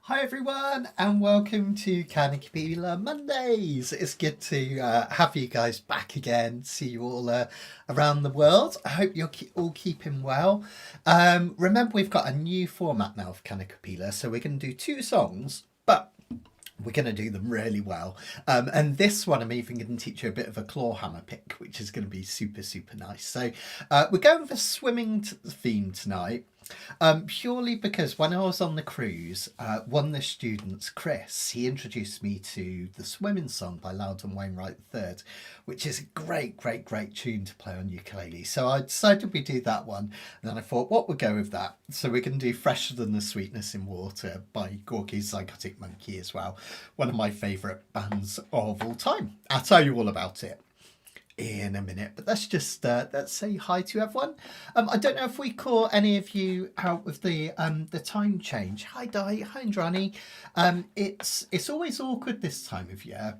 Hi everyone and welcome to Kanikapila Mondays. It's good to have you guys back again, see you all around the world. I hope you're all keeping well. Remember we've got a new format now of Kanikapila, so we're going to do two songs, but we're going to do them really well. And this one I'm even going to teach you a bit of a Clawhammer pick, which is going to be super, super nice. So we're going with a swimming theme tonight. Purely because when I was on the cruise, one of the students, Chris, he introduced me to the swimming song by Louden Wainwright III, which is a great, great, great tune to play on ukulele. So I decided we do that one. And then I thought, what would go with that? So we're going to do Fresher Than the Sweetness in Water by Gorky's Zygotic Mynci as well. One of my favourite bands of all time. I'll tell you all about it in a minute, but let's say hi to everyone. I don't know if we caught any of you out with the time change. Hi Di, hi Andrani. It's always awkward this time of year.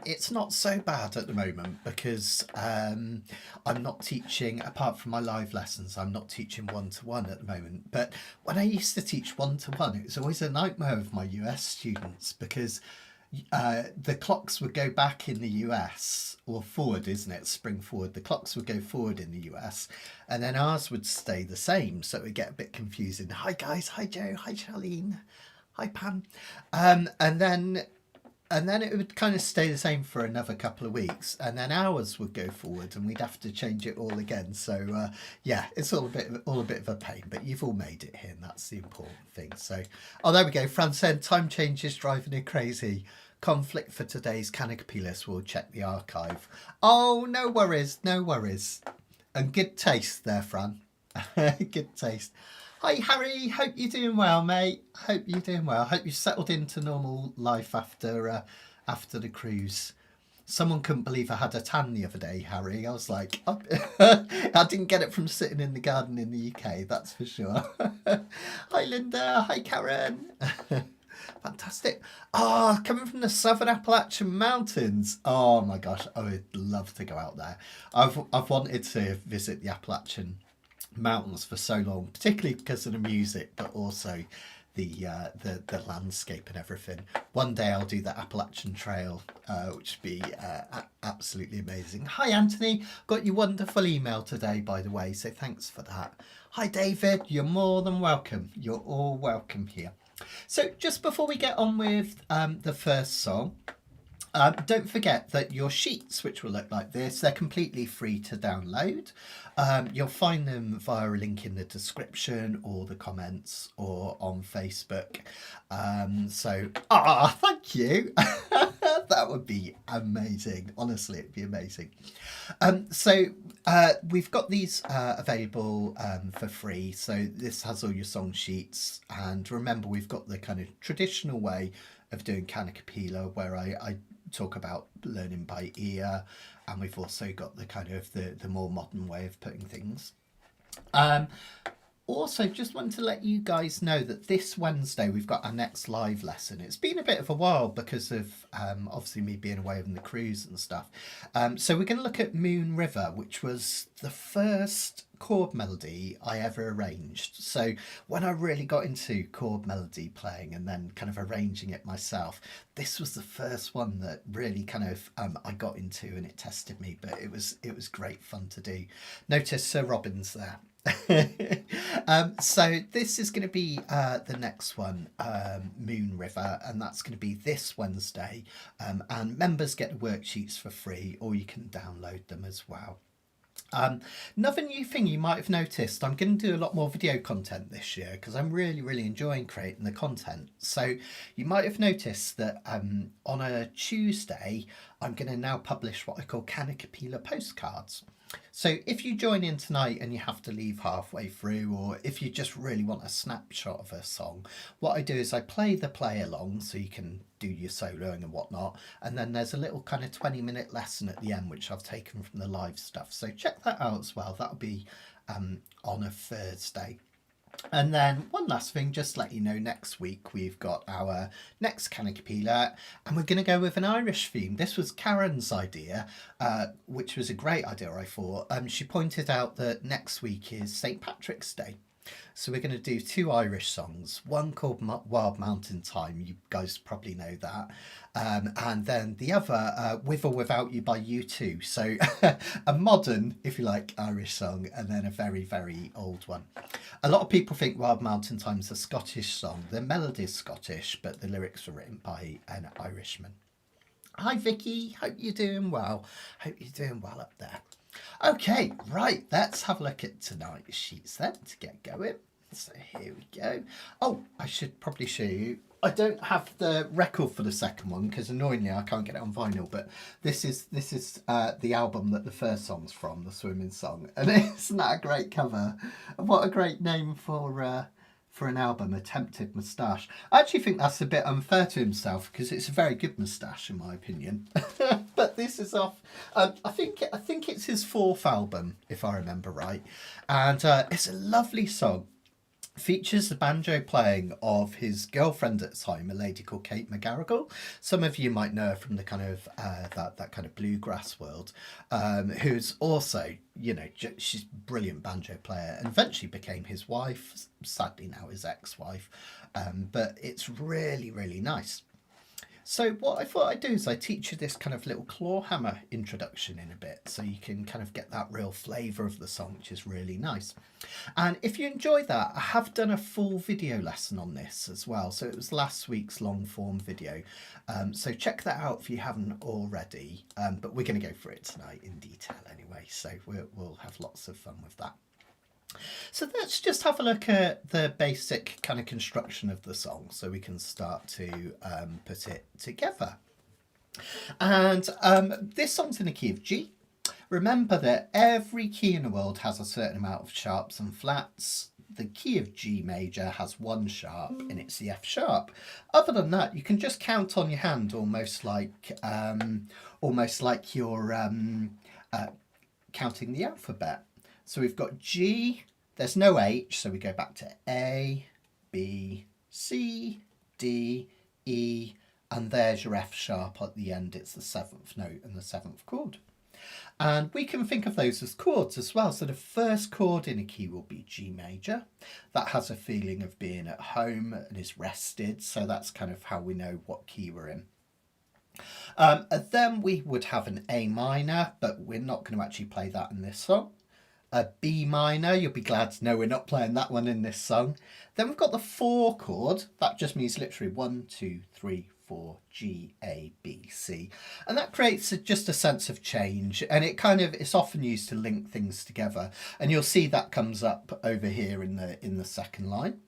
It's not so bad at the moment because I'm not teaching, apart from my live lessons, I'm not teaching one-to-one at the moment. But when I used to teach one-to-one, it was always a nightmare with my US students because the clocks would go back in the US, or forward, isn't it? Spring forward. The clocks would go forward in the US, and then ours would stay the same. So it would get a bit confusing. Hi guys, hi Joe, hi Charlene, hi Pam, and then it would kind of stay the same for another couple of weeks, and then hours would go forward, and we'd have to change it all again. So yeah, it's all a bit of a pain, but you've all made it here, and that's the important thing. So, oh, there we go. Fran said time changes driving her crazy. Conflict for today's Kanikapila. We'll check the archive. Oh, no worries, no worries, and good taste there, Fran. Good taste. Hi Harry, hope you're doing well, mate. Hope you're doing well. Hope you've settled into normal life after the cruise. Someone couldn't believe I had a tan the other day, Harry. I was like, I didn't get it from sitting in the garden in the UK, that's for sure. Hi Linda, hi Karen. Fantastic. Ah, coming from the Southern Appalachian Mountains. Oh my gosh, I would love to go out there. I've wanted to visit the Appalachian Mountains for so long, particularly because of the music, but also the landscape and everything. One day I'll do the Appalachian Trail, which would be absolutely amazing. Hi Anthony, got your wonderful email today, by the way, so thanks for that. Hi David, you're more than welcome. You're all welcome here. So just before we get on with the first song, don't forget that your sheets, which will look like this, they're completely free to download. You'll find them via a link in the description or the comments or on Facebook. Thank you. That would be amazing. Honestly, it'd be amazing. We've got these available for free. So this has all your song sheets. And remember, we've got the kind of traditional way of doing Kanikapila where I talk about learning by ear, and we've also got the kind of the more modern way of putting things. Also, just want to let you guys know that this Wednesday we've got our next live lesson. It's been a bit of a while because of obviously me being away on the cruise and stuff. So we're going to look at Moon River, which was the first chord melody I ever arranged. So when I really got into chord melody playing and then kind of arranging it myself, this was the first one that really kind of I got into, and it tested me, but it was great fun to do. Notice Sir Robin's there. So this is going to be the next one, Moon River, and that's going to be this Wednesday, and members get the worksheets for free, or you can download them as well. Another new thing you might have noticed, I'm going to do a lot more video content this year because I'm really enjoying creating the content. So you might have noticed that on a Tuesday I'm going to now publish what I call Kanikapila postcards. So if you join in tonight and you have to leave halfway through, or if you just really want a snapshot of a song, what I do is I play the play along so you can do your soloing and whatnot, and then there's a little kind of 20-minute lesson at the end which I've taken from the live stuff. So check that out as well. That'll be on a Thursday. And then one last thing, just to let you know, next week we've got our next Kanikapila, and we're going to go with an Irish theme. This was Karen's idea, which was a great idea, I thought. She pointed out that next week is St. Patrick's Day. So we're going to do 2 Irish songs, one called Wild Mountain Time, you guys probably know that, and then the other, With or Without You by U2. So a modern, if you like, Irish song, and then a very, very old one. A lot of people think Wild Mountain Time is a Scottish song. The melody is Scottish, but the lyrics were written by an Irishman. Hi Vicky, hope you're doing well. Hope you're doing well up there. Okay, right, let's have a look at tonight's sheets then to get going. So here we go. Oh, I should probably show you. I don't have the record for the second one because annoyingly I can't get it on vinyl, but this is the album that the first song's from, the swimming song. And isn't that a great cover? What a great name for an album, Attempted Moustache. I actually think that's a bit unfair to himself because it's a very good moustache in my opinion. But this is off, I think it's his 4th album if I remember right, and it's a lovely song. Features the banjo playing of his girlfriend at the time, a lady called Kate McGarrigle. Some of you might know her from the kind of that kind of bluegrass world, who's also, you know, she's a brilliant banjo player and eventually became his wife, sadly now his ex-wife, but it's really, really nice. So what I thought I'd do is I teach you this kind of little Clawhammer introduction in a bit so you can kind of get that real flavour of the song, which is really nice. And if you enjoy that, I have done a full video lesson on this as well. So it was last week's long form video. So check that out if you haven't already. But we're going to go through it tonight in detail anyway. So we'll have lots of fun with that. So let's just have a look at the basic kind of construction of the song so we can start to put it together. And this song's in the key of G. Remember that every key in the world has a certain amount of sharps and flats. The key of G major has 1 sharp and it's the F sharp. Other than that, you can just count on your hand almost like you're counting the alphabet. So we've got G, there's no H, so we go back to A, B, C, D, E, and there's your F sharp at the end. It's the 7th note and the 7th chord. And we can think of those as chords as well. So the first chord in a key will be G major. That has a feeling of being at home and is rested, so that's kind of how we know what key we're in. And then we would have an A minor, but we're not going to actually play that in this song. A B minor, you'll be glad to know we're not playing that one in this song. Then we've got the 4 chord, that just means literally 1, 2, 3, 4, G, A, B, C. And that creates just a sense of change, and it's often used to link things together. And you'll see that comes up over here in the second line.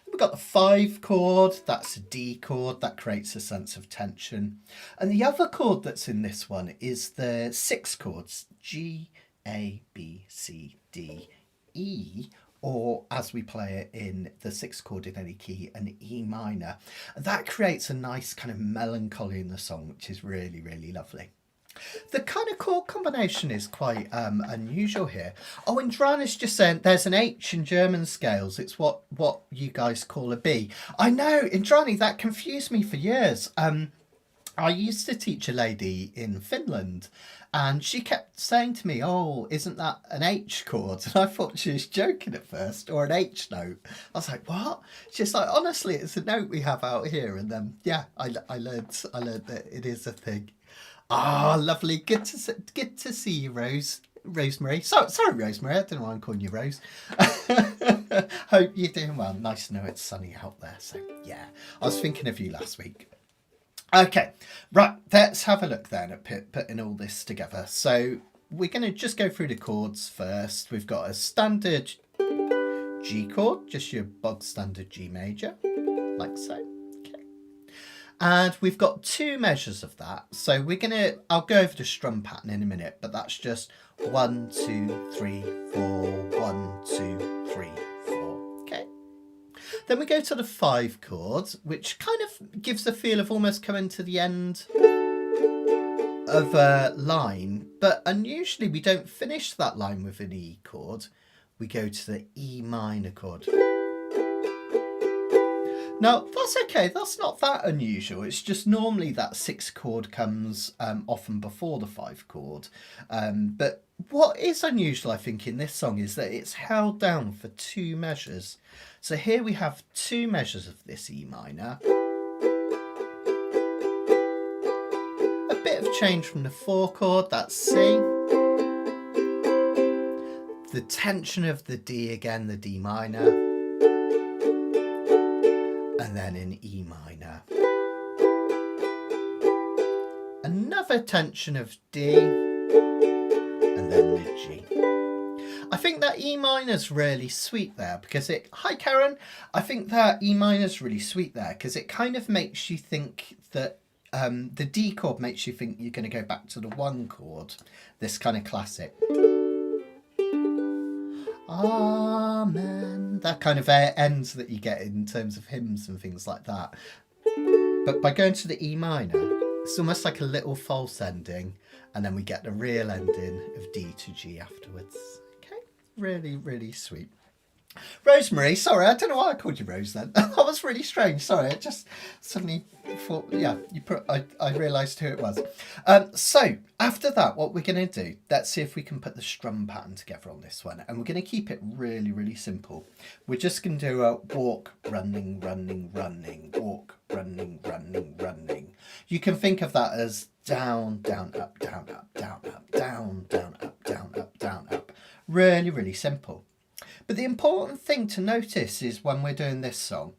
We've got the 5 chord, that's a D chord, that creates a sense of tension. And the other chord that's in this one is the 6 chords, G, A, B, C, D, E, or as we play it in the 6th chord in any key, an E minor. That creates a nice kind of melancholy in the song, which is really, really lovely. The kind of chord combination is quite unusual here. Oh, and Dran is just saying there's an H in German scales. It's what you guys call a B. I know, Indrani, that confused me for years. I used to teach a lady in Finland and she kept saying to me, oh, isn't that an H chord? And I thought she was joking at first, or an H note. I was like, what? She's like, honestly, it's a note we have out here. And then, yeah, I learned that it is a thing. Ah, oh, lovely. Good to see you, Rosemary. Sorry, Rosemary. I don't know why I'm calling you Rose. Hope you're doing well. Nice to know it's sunny out there. So, yeah, I was thinking of you last week. Okay, right, let's have a look then at putting all this together. So we're going to just go through the chords first. We've got a standard G chord, just your bog standard G major, like so. Okay. And we've got 2 measures of that. So I'll go over the strum pattern in a minute, but that's just 1, 2, 3, 4, 1, 2, 3, 4. Okay. Then we go to the 5 chords, which kind of gives the feel of almost coming to the end of a line, but unusually we don't finish that line with an E chord. We go to the E minor chord. Now, that's okay, that's not that unusual. It's just normally that 6 chord comes often before the 5 chord. But what is unusual, I think, in this song is that it's held down for 2 measures. So here we have 2 measures of this E minor. A bit of change from the 4 chord, that's C. The tension of the D again, the D minor. And then in E minor. Another tension of D, and then the G. I think that E minor's really sweet there because it... Hi Karen! I think that E minor's really sweet there because it kind of makes you think that the D chord makes you think you're going to go back to the 1 chord. This kind of classic. Amen. That kind of ends that you get in terms of hymns and things like that. But by going to the E minor, it's almost like a little false ending, and then we get the real ending of D to G afterwards. Okay, really, really sweet. Rosemary, sorry, I don't know why I called you Rose then. That was really strange. Sorry, I just suddenly thought, yeah, I realised who it was. So after that, what we're going to do, let's see if we can put the strum pattern together on this one. And we're going to keep it really, really simple. We're just going to do a walk, running, running, running, walk, running, running, running. You can think of that as down, down, up, down, up, down, up, down, down, up, down, up, down, up. Really, really simple. But the important thing to notice is when we're doing this song,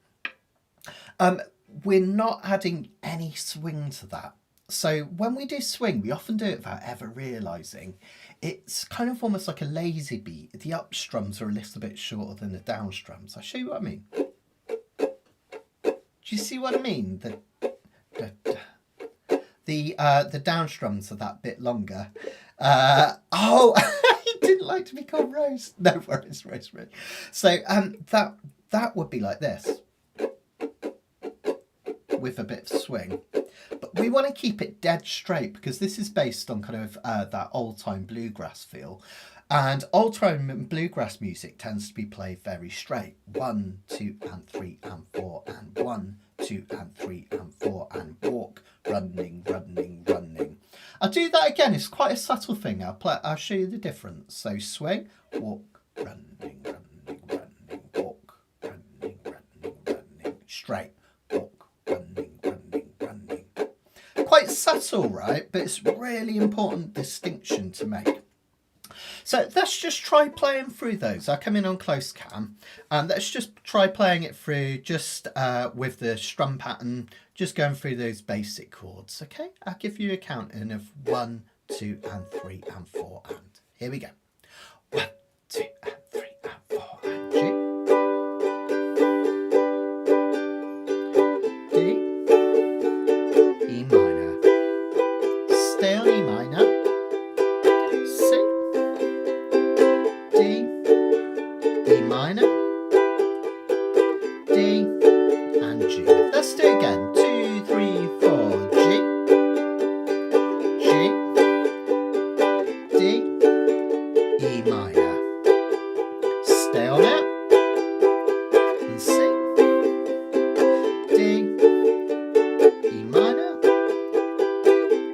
we're not adding any swing to that. So when we do swing, we often do it without ever realising. It's kind of almost like a lazy beat. The up strums are a little bit shorter than the down strums. I'll show you what I mean. Do you see what I mean? The down strums are that bit longer. Didn't like to be called Rose. No worries, Rosemary. So that would be like this, with a bit of swing. But we want to keep it dead straight because this is based on kind of that old-time bluegrass feel. And old-time bluegrass music tends to be played very straight. 1, 2, and 3, and 4, and 1, 2, and 3, and 4, and walk, running, running, running. I'll do that again. It's quite a subtle thing. I'll show you the difference. So swing, walk, running, running, running, walk, running, running, running, straight, walk, running, running, running. Quite subtle, right? But it's a really important distinction to make. So let's just try playing through those. I'll come in on close cam and let's just try playing it through just with the strum pattern, just going through those basic chords. Okay, I'll give you a counting of 1, 2, and 3, and 4, and here we go. 1, 2, and 3, and 4, and G. D. E minor. Stay on E minor. E minor, D, and G. Let's do it again. 2, 3, 4, G, D, E minor. Stay on it. And C, D, E minor,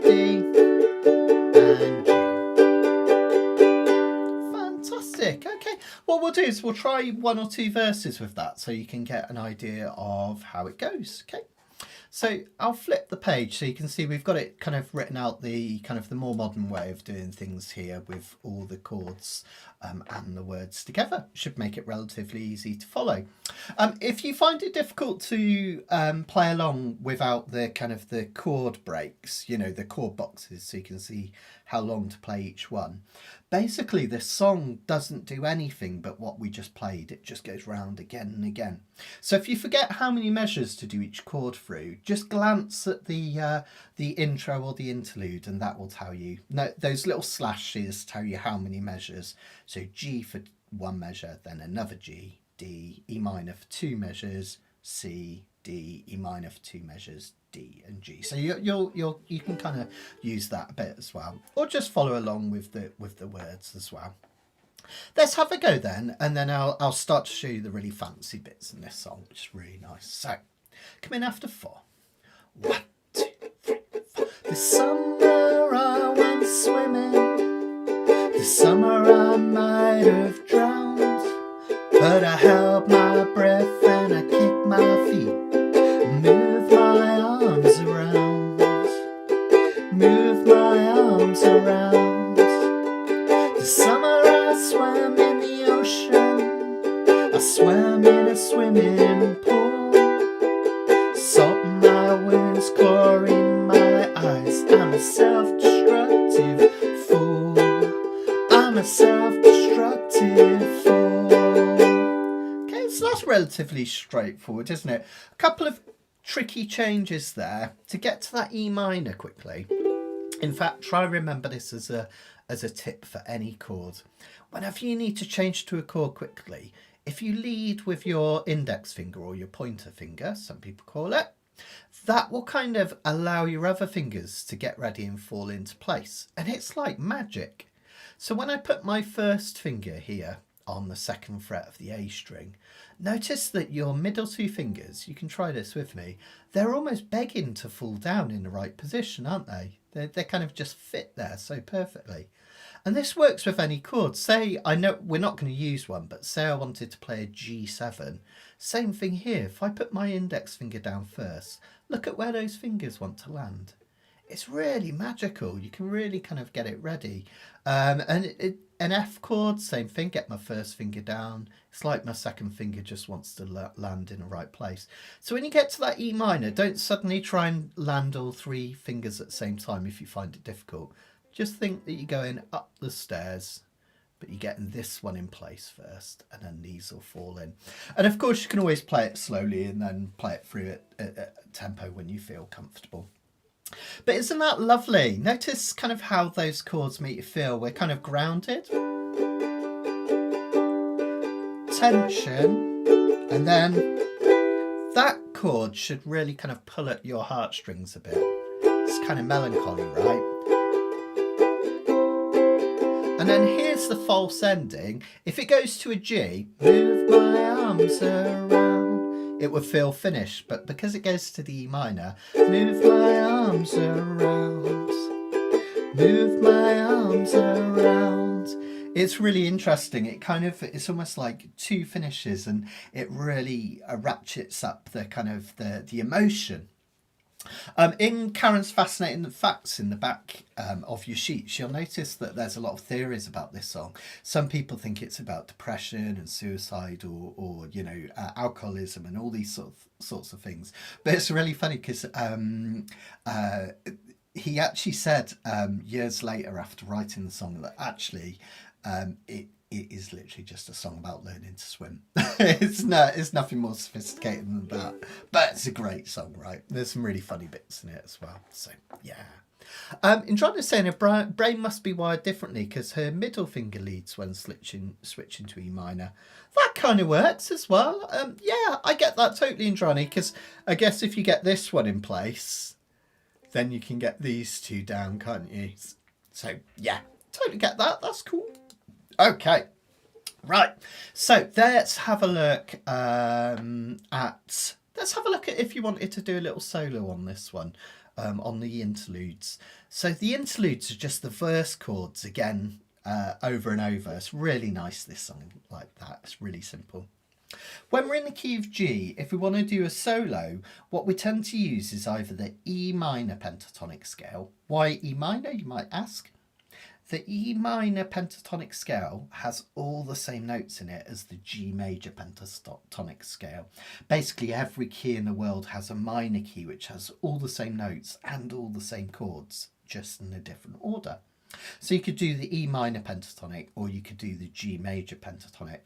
D, and G. Fantastic. Okay. What we'll do is we'll try 1 or 2 verses with that so you can get an idea of how it goes. Okay. So I'll flip the page so you can see we've got it kind of written out the kind of the more modern way of doing things here with all the chords and the words together. Should make it relatively easy to follow. If you find it difficult to play along without the kind of the chord breaks, you know, the chord boxes, so you can see how long to play each one. Basically, this song doesn't do anything but what we just played. It just goes round again and again. So if you forget how many measures to do each chord through, just glance at the intro or the interlude and that will tell you. No, those little slashes tell you how many measures. So G for 1 measure, then another G, D, E minor for 2 measures, C, D, E minor for 2 measures, D and G. So you can kind of use that a bit as well, or just follow along with the words as well. Let's have a go then, and then I'll start to show you the really fancy bits in this song, which is really nice. So, come in after 4. 1, 2, 3, 4. This summer I went swimming. This summer I might have drowned, but I held my breath and I kicked my feet, moved my arms around, moved my arms around. This summer I swam in the ocean, I swam in a swimming pool, salt in my wounds, chlorine in my eyes. I'm a self-destructive fool, I'm a self-destructive fool. Okay, so that's relatively straightforward, isn't it? A couple of tricky changes there to get to that E minor quickly. In fact, try remember this as a tip for any chord. Whenever you need to change to a chord quickly, if you lead with your index finger or your pointer finger, some people call it, that will kind of allow your other fingers to get ready and fall into place. And it's like magic. So when I put my first finger here on the 2nd fret of the A string, notice that your middle 2 fingers, you can try this with me, they're almost begging to fall down in the right position, aren't they? They kind of just fit there so perfectly. And this works with any chord. Say, I know we're not going to use one, but say I wanted to play a G7. Same thing here. If I put my index finger down first, look at where those fingers want to land. It's really magical. You can really kind of get it ready. An F chord, same thing. Get my first finger down. It's like my 2nd finger just wants to land in the right place. So when you get to that E minor, don't suddenly try and land all 3 fingers at the same time if you find it difficult. Just think that you're going up the stairs, but you're getting this one in place first, and then these will fall in. And of course, you can always play it slowly and then play it through at tempo when you feel comfortable. But isn't that lovely? Notice kind of how those chords make you feel. We're kind of grounded, tension, and then that chord should really kind of pull at your heartstrings a bit. It's kind of melancholy, right? And then here's the false ending. If it goes to a G, move my arms around, it would feel finished. But because it goes to the E minor, move my arms around, move my arms around. It's really interesting. It's almost like 2 finishes, and it really ratchets up the kind of the emotion. In Karen's fascinating facts in the back of your sheets, you'll notice that there's a lot of theories about this song. Some people think it's about depression and suicide, or you know, alcoholism and all these sorts of things. But it's really funny because he actually said years later, after writing the song, that actually it is literally just a song about learning to swim. It's nothing more sophisticated than that. But it's a great song, right? There's some really funny bits in it as well. So, yeah. Andromeda saying her brain must be wired differently because her middle finger leads when switching to E minor. That kind of works as well. Yeah, I get that totally, Androni, because I guess if you get this one in place, then you can get these 2 down, can't you? So, yeah, totally get that. That's cool. Okay, right. So let's have a look at if you wanted to do a little solo on this one, on the interludes. So the interludes are just the verse chords again, over and over. It's really nice, this song, like that. It's really simple. When we're in the key of G, if we want to do a solo, what we tend to use is either the E minor pentatonic scale. Why E minor, you might ask? The E minor pentatonic scale has all the same notes in it as the G major pentatonic scale. Basically, every key in the world has a minor key which has all the same notes and all the same chords, just in a different order. So you could do the E minor pentatonic, or you could do the G major pentatonic.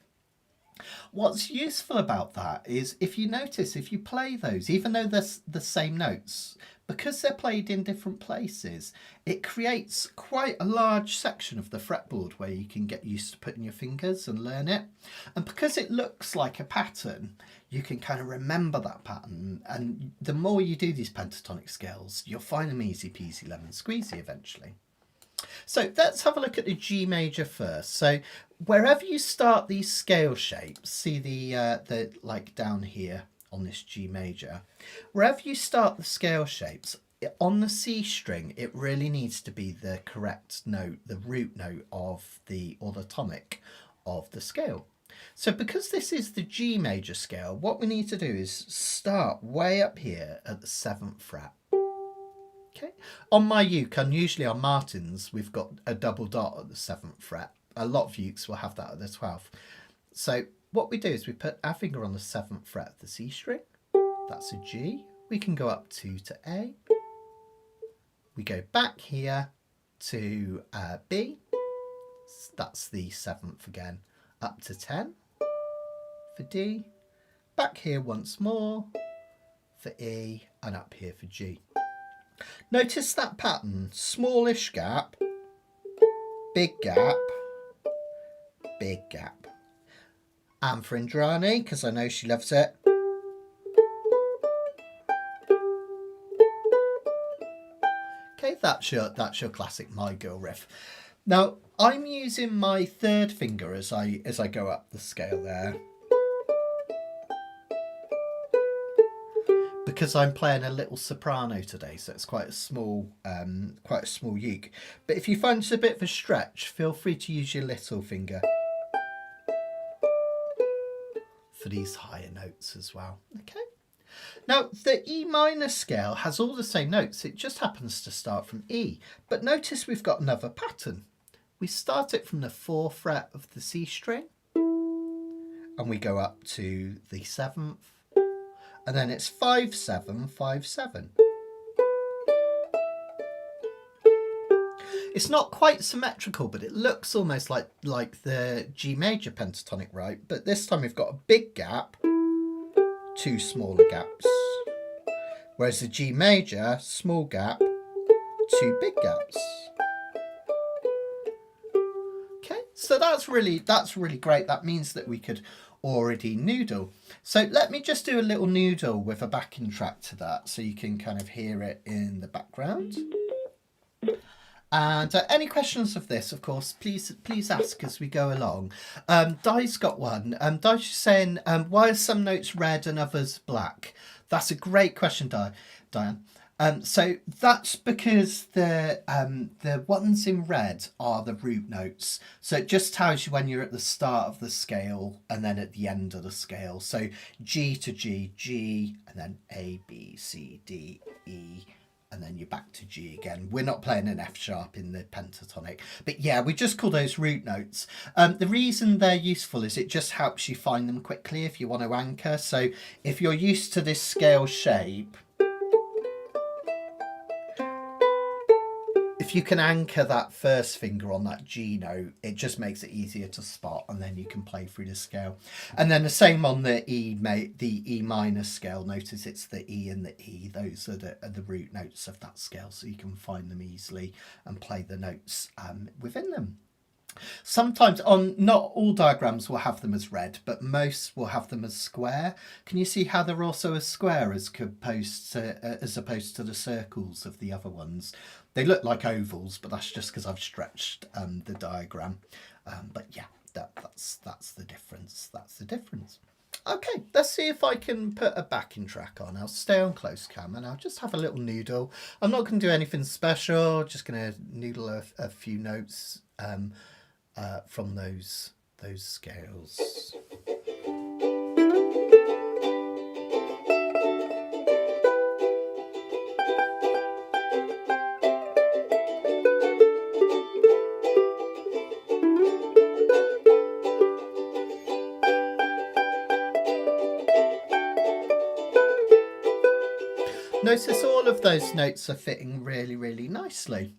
What's useful about that is, if you notice, if you play those, even though they're the same notes, because they're played in different places, it creates quite a large section of the fretboard where you can get used to putting your fingers and learn it. And because it looks like a pattern, you can kind of remember that pattern. And the more you do these pentatonic scales, you'll find them easy peasy lemon squeezy eventually. So let's have a look at the G major first. So wherever you start these scale shapes, see the like down here on this G major, wherever you start the scale shapes, on the C string, it really needs to be the correct note, the root note of the, or the tonic of the scale. So because this is the G major scale, what we need to do is start way up here at the 7th fret. Okay. On my uke, and usually on Martin's, we've got a double dot at the 7th fret. A lot of ukes will have that at the 12th. So what we do is we put our finger on the 7th fret of the C string. That's a G. We can go up 2 to A. We go back here to B. That's the 7th again. Up to 10 for D. Back here once more for E, and up here for G. Notice that pattern, smallish gap, big gap, big gap. And for Indrani, because I know she loves it. Okay, that's your classic My Girl riff. Now, I'm using my 3rd finger as I go up the scale there, because I'm playing a little soprano today, so it's quite a small uke. But if you find it's a bit of a stretch, feel free to use your little finger for these higher notes as well. Okay. Now, the E minor scale has all the same notes. It just happens to start from E. But notice we've got another pattern. We start it from the 4th fret of the C string, and we go up to the 7th. And then it's 5, 7, 5, 7. It's not quite symmetrical, but it looks almost like the G major pentatonic, right? But this time we've got a big gap, 2 smaller gaps. Whereas the G major, small gap, 2 big gaps. Okay, so that's really great. That means that we could already noodle. So let me just do a little noodle with a backing track to that, so you can kind of hear it in the background. And any questions of this, of course, please ask as we go along. Di's got one. Di's just saying, why are some notes red and others black? That's a great question, Diane. So that's because the ones in red are the root notes. So it just tells you when you're at the start of the scale and then at the end of the scale. So G to G, G, and then A, B, C, D, E, and then you're back to G again. We're not playing an F sharp in the pentatonic. But yeah, we just call those root notes. The reason they're useful is it just helps you find them quickly if you want to anchor. So if you're used to this scale shape, if you can anchor that first finger on that G note, it just makes it easier to spot, and then you can play through the scale. And then the same on the E minor scale. Notice it's the E and the E. Those are the root notes of that scale, so you can find them easily and play the notes within them. Sometimes not all diagrams will have them as red, but most will have them as square. Can you see how they're also a square as opposed to the circles of the other ones? They look like ovals, but that's just because I've stretched the diagram. But yeah, that's the difference. That's the difference. Okay, let's see if I can put a backing track on. I'll stay on close cam and I'll just have a little noodle. I'm not going to do anything special, just going to noodle a few notes from those scales. Notice all of those notes are fitting really, really nicely.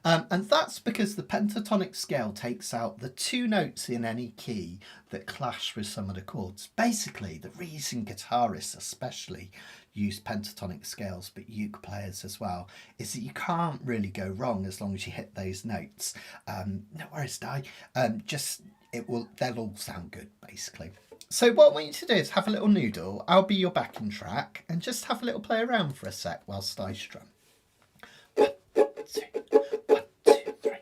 And that's because the pentatonic scale takes out the 2 notes in any key that clash with some of the chords. Basically, the reason guitarists especially use pentatonic scales, but uke players as well, is that you can't really go wrong as long as you hit those notes. No worries, Di. They'll all sound good, basically. So what I want you to do is have a little noodle. I'll be your backing track, and just have a little play around for a sec whilst I strum. 1, 2, 1, 2, 3.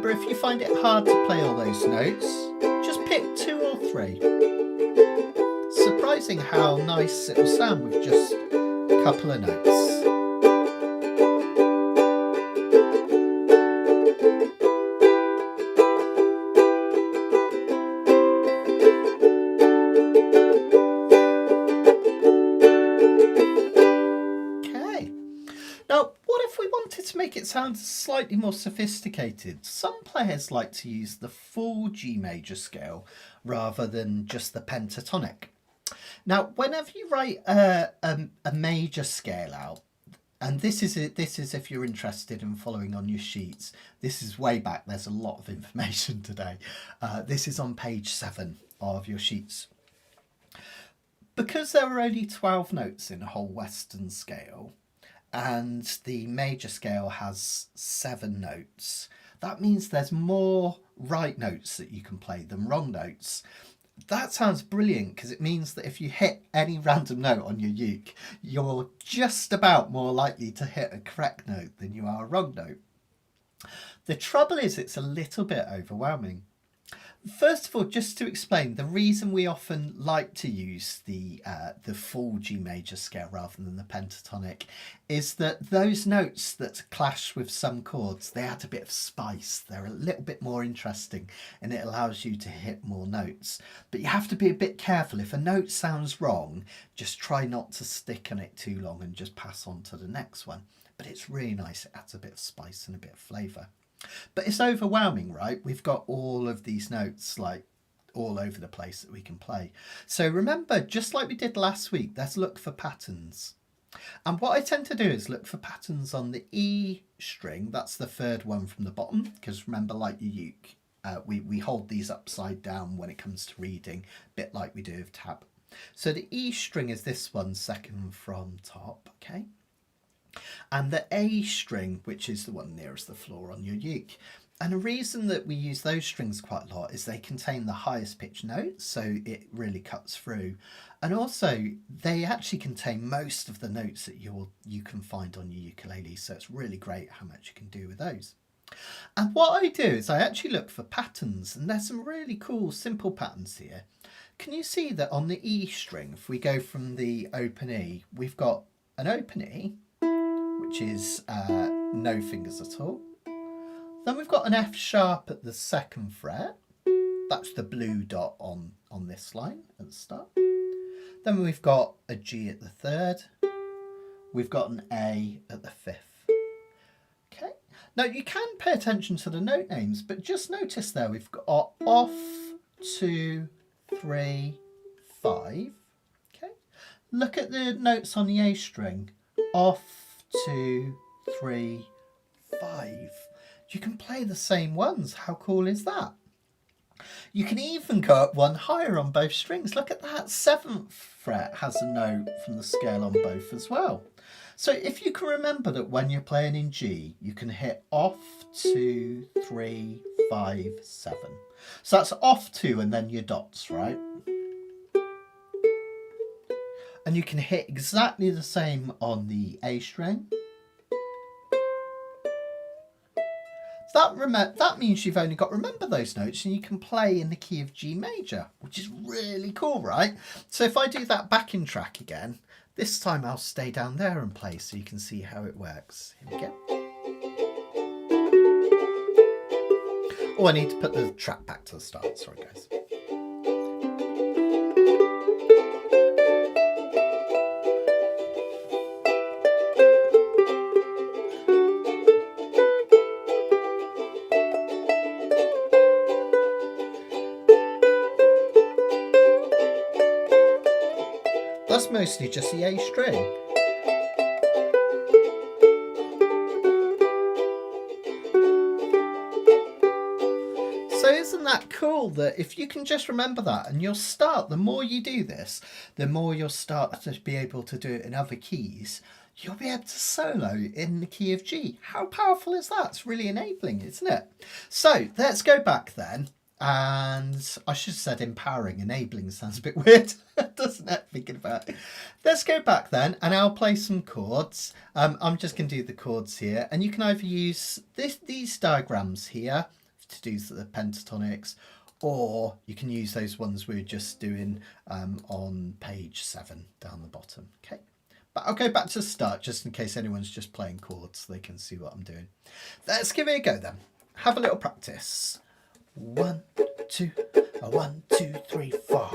remember, if you find it hard to play all those notes, just pick 2 or 3. Surprising how nice it will sound with just a couple of notes. To make it sound slightly more sophisticated, some players like to use the full G major scale rather than just the pentatonic. Now, whenever you write a major scale out, and this is if you're interested in following on your sheets, this is way back, there's a lot of information today. This is on page 7 of your sheets. Because there are only 12 notes in a whole Western scale, and the major scale has 7 notes, that means there's more right notes that you can play than wrong notes. That sounds brilliant because it means that if you hit any random note on your uke, you're just about more likely to hit a correct note than you are a wrong note. The trouble is it's a little bit overwhelming. First of all, just to explain, the reason we often like to use the full G major scale rather than the pentatonic is that those notes that clash with some chords, they add a bit of spice. They're a little bit more interesting and it allows you to hit more notes. But you have to be a bit careful. If a note sounds wrong, just try not to stick on it too long and just pass on to the next one. But it's really nice. It adds a bit of spice and a bit of flavour. But it's overwhelming, right? We've got all of these notes like all over the place that we can play. So remember, just like we did last week, let's look for patterns. And what I tend to do is look for patterns on the E string. That's the 3rd one from the bottom, because remember, like your uke, we hold these upside down when it comes to reading, a bit like we do with tab. So the E string is this one, 2nd from top, okay? And the A string, which is the one nearest the floor on your uke. And the reason that we use those strings quite a lot is they contain the highest pitch notes, so it really cuts through. And also, they actually contain most of the notes that you can find on your ukulele, so it's really great how much you can do with those. And what I do is I actually look for patterns, and there's some really cool simple patterns here. Can you see that on the E string, if we go from the open E, we've got an open E, which is no fingers at all. Then we've got an F sharp at the 2nd fret. That's the blue dot on this line at the start. Then we've got a G at the 3rd. We've got an A at the 5th. Okay. Now you can pay attention to the note names, but just notice there we've got off, 2, 3, 5. Okay. Look at the notes on the A string. Off, 2, 3, 5. You can play the same ones. How cool is that? You can even go up one higher on both strings. Look at that. 7th fret has a note from the scale on both as well. So if you can remember that when you're playing in G, you can hit off, 2, 3, 5, 7. So that's off 2 and then your dots, right? And you can hit exactly the same on the A string. That means you've only got to remember those notes and you can play in the key of G major, which is really cool, right? So if I do that backing track again, this time I'll stay down there and play so you can see how it works. Here we go. Oh, I need to put the track back to the start. Sorry, guys. That's mostly just the A string. So isn't that cool that if you can just remember that and you'll start, the more you do this, the more you'll start to be able to do it in other keys. You'll be able to solo in the key of G. How powerful is that? It's really enabling, isn't it? So let's go back then. And I should have said empowering. Enabling sounds a bit weird, doesn't it? Thinking about it. Let's go back then and I'll play some chords. I'm just going to do the chords here. And you can either use these diagrams here to do the pentatonics, or you can use those ones we were just doing on page 7 down the bottom. Okay, but I'll go back to the start just in case anyone's just playing chords so they can see what I'm doing. Let's give it a go then. Have a little practice. 1, 2, 1, 2, 3, 4.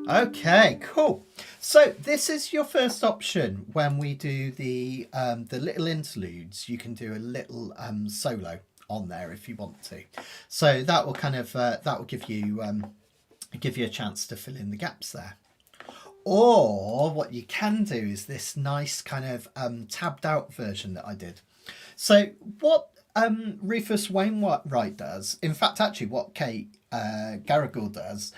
Okay, cool. So this is your first option when we do the little interludes. You can do a little solo on there if you want to. So that will kind of that will give you a chance to fill in the gaps there. Or what you can do is this nice kind of tabbed out version that I did. So what Rufus Wainwright does, in fact, actually what Kate Garrigle does,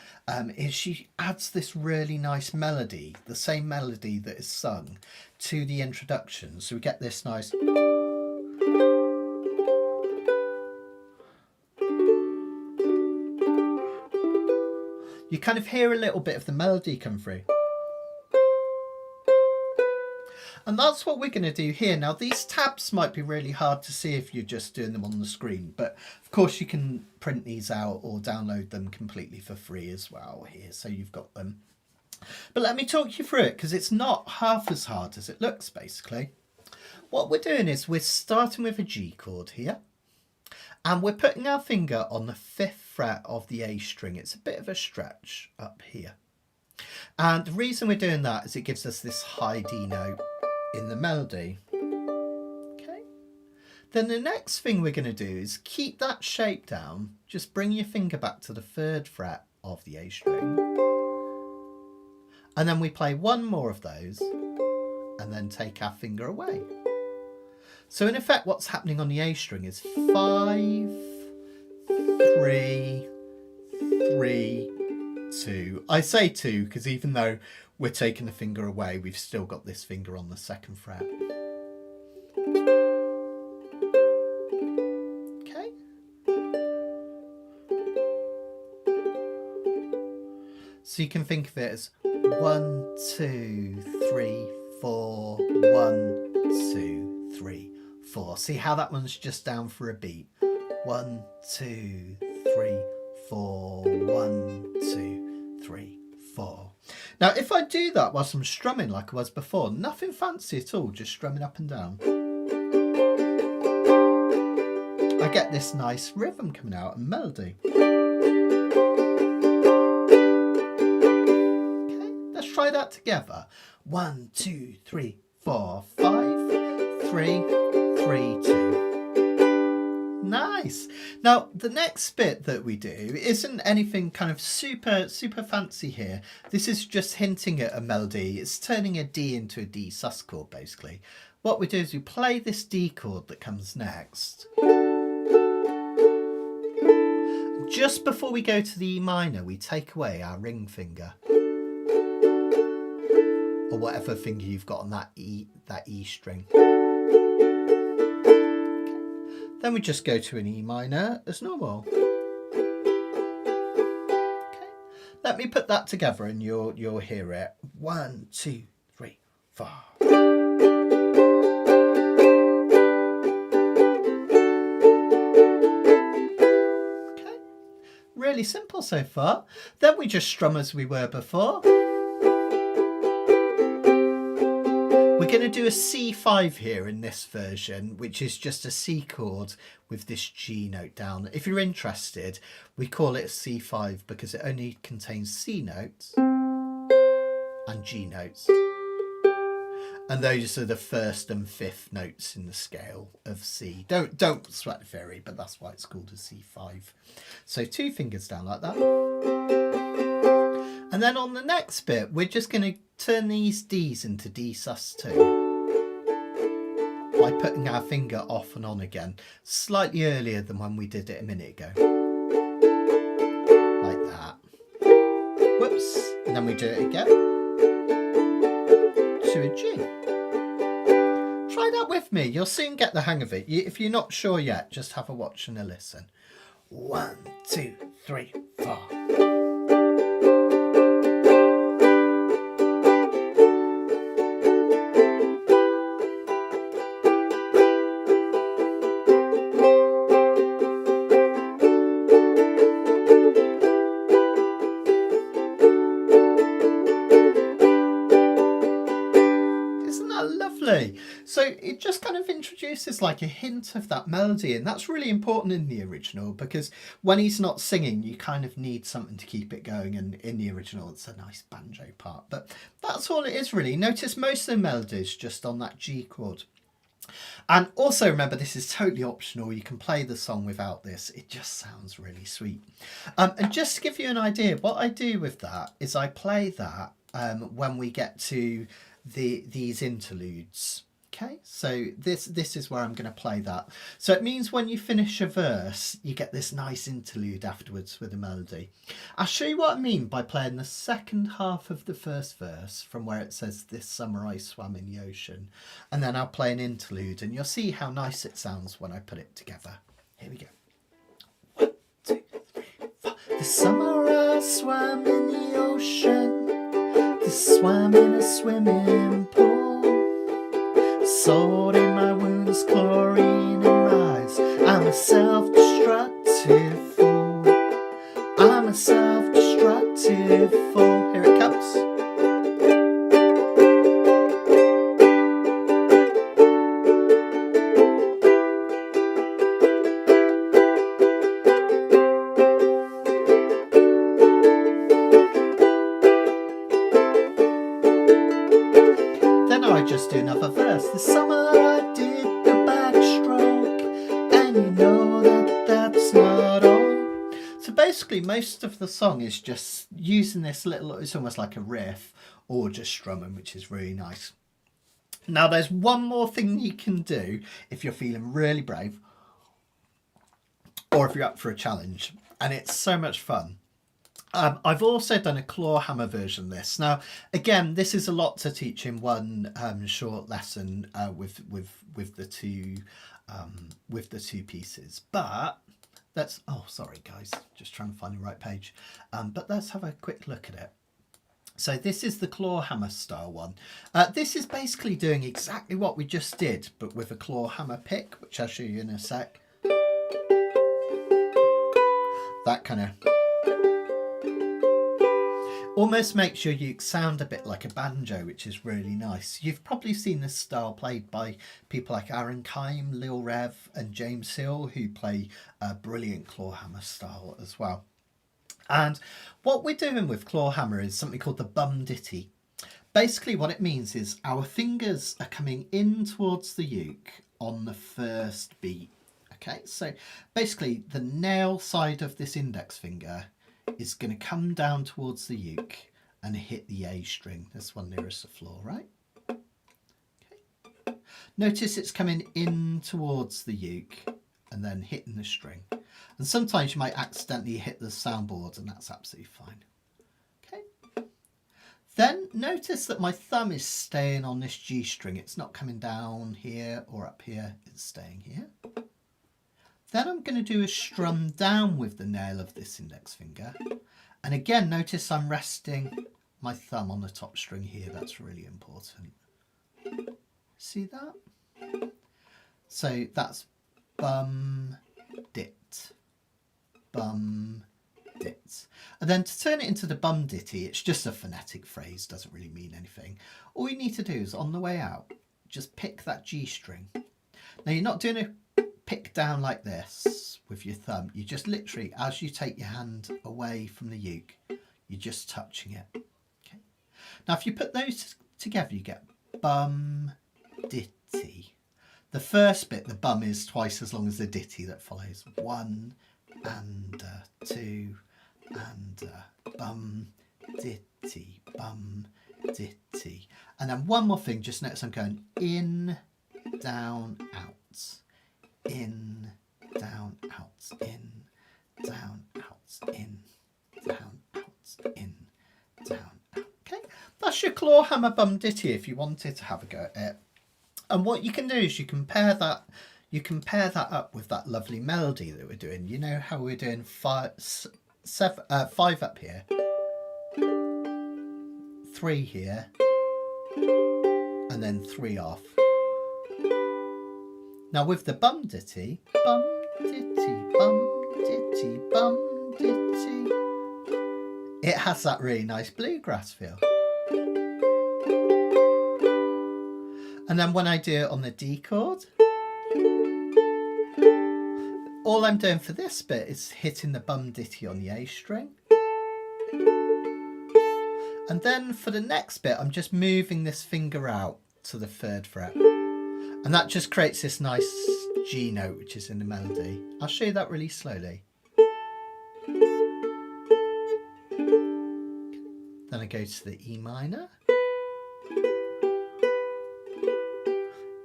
is she adds this really nice melody, the same melody that is sung, to the introduction. So we get this nice... You kind of hear a little bit of the melody come through. And that's what we're going to do here. Now, these tabs might be really hard to see if you're just doing them on the screen, but of course you can print these out or download them completely for free as well here, so you've got them. But let me talk you through it, because it's not half as hard as it looks, basically. What we're doing is we're starting with a G chord here, and we're putting our finger on the 5th fret of the A string. It's a bit of a stretch up here. And the reason we're doing that is it gives us this high D note in the melody. Okay. Then the next thing we're going to do is keep that shape down. Just bring your finger back to the 3rd fret of the A string. And then we play one more of those and then take our finger away. So in effect what's happening on the A string is 5, 3, 3, 2. I say 2 because even though we're taking the finger away, we've still got this finger on the 2nd fret. Okay. So you can think of it as 1, 2, 3, 4, 1, 2, 3, 4. See how that one's just down for a beat. 1, 2, 3, 4, 1, 2, 3, 4. Now, if I do that whilst I'm strumming like I was before, nothing fancy at all, just strumming up and down, I get this nice rhythm coming out and melody. Okay, let's try that together. 1, 2, 3, 4, 5, 3, 3, 2. Nice. Now, the next bit that we do isn't anything kind of super fancy here. This is just hinting at a melody. It's turning a D into a D sus chord, basically. What we do is we play this D chord that comes next. Just before we go to the E minor, we take away our ring finger. Or whatever finger you've got on that E string. Then we just go to an E minor as normal. Okay. Let me put that together and you'll hear it. 1, 2, 3, 4. Okay. Really simple so far. Then we just strum as we were before. We're going to do a C5 here in this version, which is just a C chord with this G note down. If you're interested, we call it a C5 because it only contains C notes and G notes. And those are the 1st and 5th notes in the scale of C. Don't sweat the theory, but that's why it's called a C5. So 2 fingers down like that. And then on the next bit, we're just going to turn these Ds into D sus2 by putting our finger off and on again, slightly earlier than when we did it a minute ago. And then we do it again to a G. Try that with me. You'll soon get the hang of it. If you're not sure yet, just have a watch and a listen. 1, 2, 3, 4. So it just kind of introduces like a hint of that melody, and that's really important in the original, because when he's not singing you kind of need something to keep it going, and in the original it's a nice banjo part. But that's all it is really. Notice most of the melodies just on that G chord. And also remember, this is totally optional. You can play the song without this. It just sounds really sweet. And just to give you an idea, what I do with that is I play that when we get to these interludes. Okay, so this is where I'm going to play that. So it means when you finish a verse, you get this nice interlude afterwards with a melody. I'll show you what I mean by playing the second half of the first verse from where it says, "This summer I swam in the ocean," and then I'll play an interlude, and you'll see how nice it sounds when I put it together. Here we go. 1, 2, 3, 4. This summer I swam in the ocean. This swam in a swimming pool. Salt in my wounds, chlorine in my eyes. I'm a self-destructive fool. I'm a self-destructive fool. Here it comes. I just do another verse. This summer I did the backstroke, and you know that that's not all. So basically most of the song is just using this little, it's almost like a riff, or just strumming, which is really nice. Now there's one more thing you can do if you're feeling really brave, or if you're up for a challenge, and it's so much fun. I've also done a Clawhammer version of this. Now, again, this is a lot to teach in one short lesson with the two pieces. But let's. Oh, sorry, guys, just trying to find the right page. But let's have a quick look at it. So this is the Clawhammer style one. This is basically doing exactly what we just did, but with a Clawhammer pick, which I'll show you in a sec. That kind of. Almost makes your uke sound a bit like a banjo, which is really nice. You've probably seen this style played by people like Aaron Kime, Lil Rev and James Hill, who play a brilliant Clawhammer style as well. And what we're doing with Clawhammer is something called the bum ditty. Basically what it means is our fingers are coming in towards the uke on the first beat. Okay, so basically the nail side of this index finger is going to come down towards the uke and hit the A string. This one nearest the floor, right? Okay. Notice it's coming in towards the uke and then hitting the string. And sometimes you might accidentally hit the soundboard, and that's absolutely fine. Okay. Then notice that my thumb is staying on this G string. It's not coming down here or up here. It's staying here. Then I'm going to do a strum down with the nail of this index finger. And again, notice I'm resting my thumb on the top string here. That's really important. See that? So that's bum, dit, bum, dit. And then to turn it into the bum ditty, it's just a phonetic phrase, doesn't really mean anything. All you need to do is on the way out, just pick that G string. Now you're not doing a pick down like this with your thumb. You just literally, as you take your hand away from the uke, you're just touching it. Okay. Now if you put those together, you get bum, ditty. The first bit, the bum, is twice as long as the ditty that follows. 1 and 2 and bum, ditty, bum, ditty. And then one more thing, just notice I'm going in, down, out. In, down, out, in, down, out, in, down, out, in, down, that's your Clawhammer bum ditty if you wanted to have a go at it. And what you can do is you can pair that up with that lovely melody that we're doing. You know how we're doing five up here, 3 here, and then 3 off. Now with the bum ditty, bum ditty, bum ditty, bum ditty, it has that really nice bluegrass feel. And then when I do it on the D chord, all I'm doing for this bit is hitting the bum ditty on the A string. And then for the next bit, I'm just moving this finger out to the 3rd fret. And that just creates this nice G note, which is in the melody. I'll show you that really slowly. Then I go to the E minor.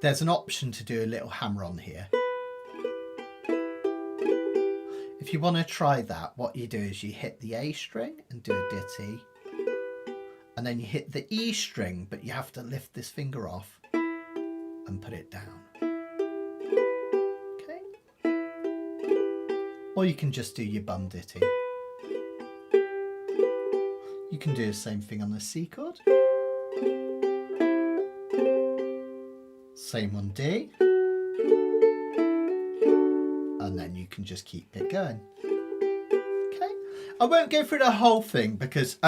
There's an option to do a little hammer on here. If you want to try that, what you do is you hit the A string and do a ditty. And then you hit the E string, but you have to lift this finger off and put it down. Okay. Or you can just do your bum ditty. You can do the same thing on the C chord. Same on D. And then you can just keep it going. Okay. I won't go through the whole thing because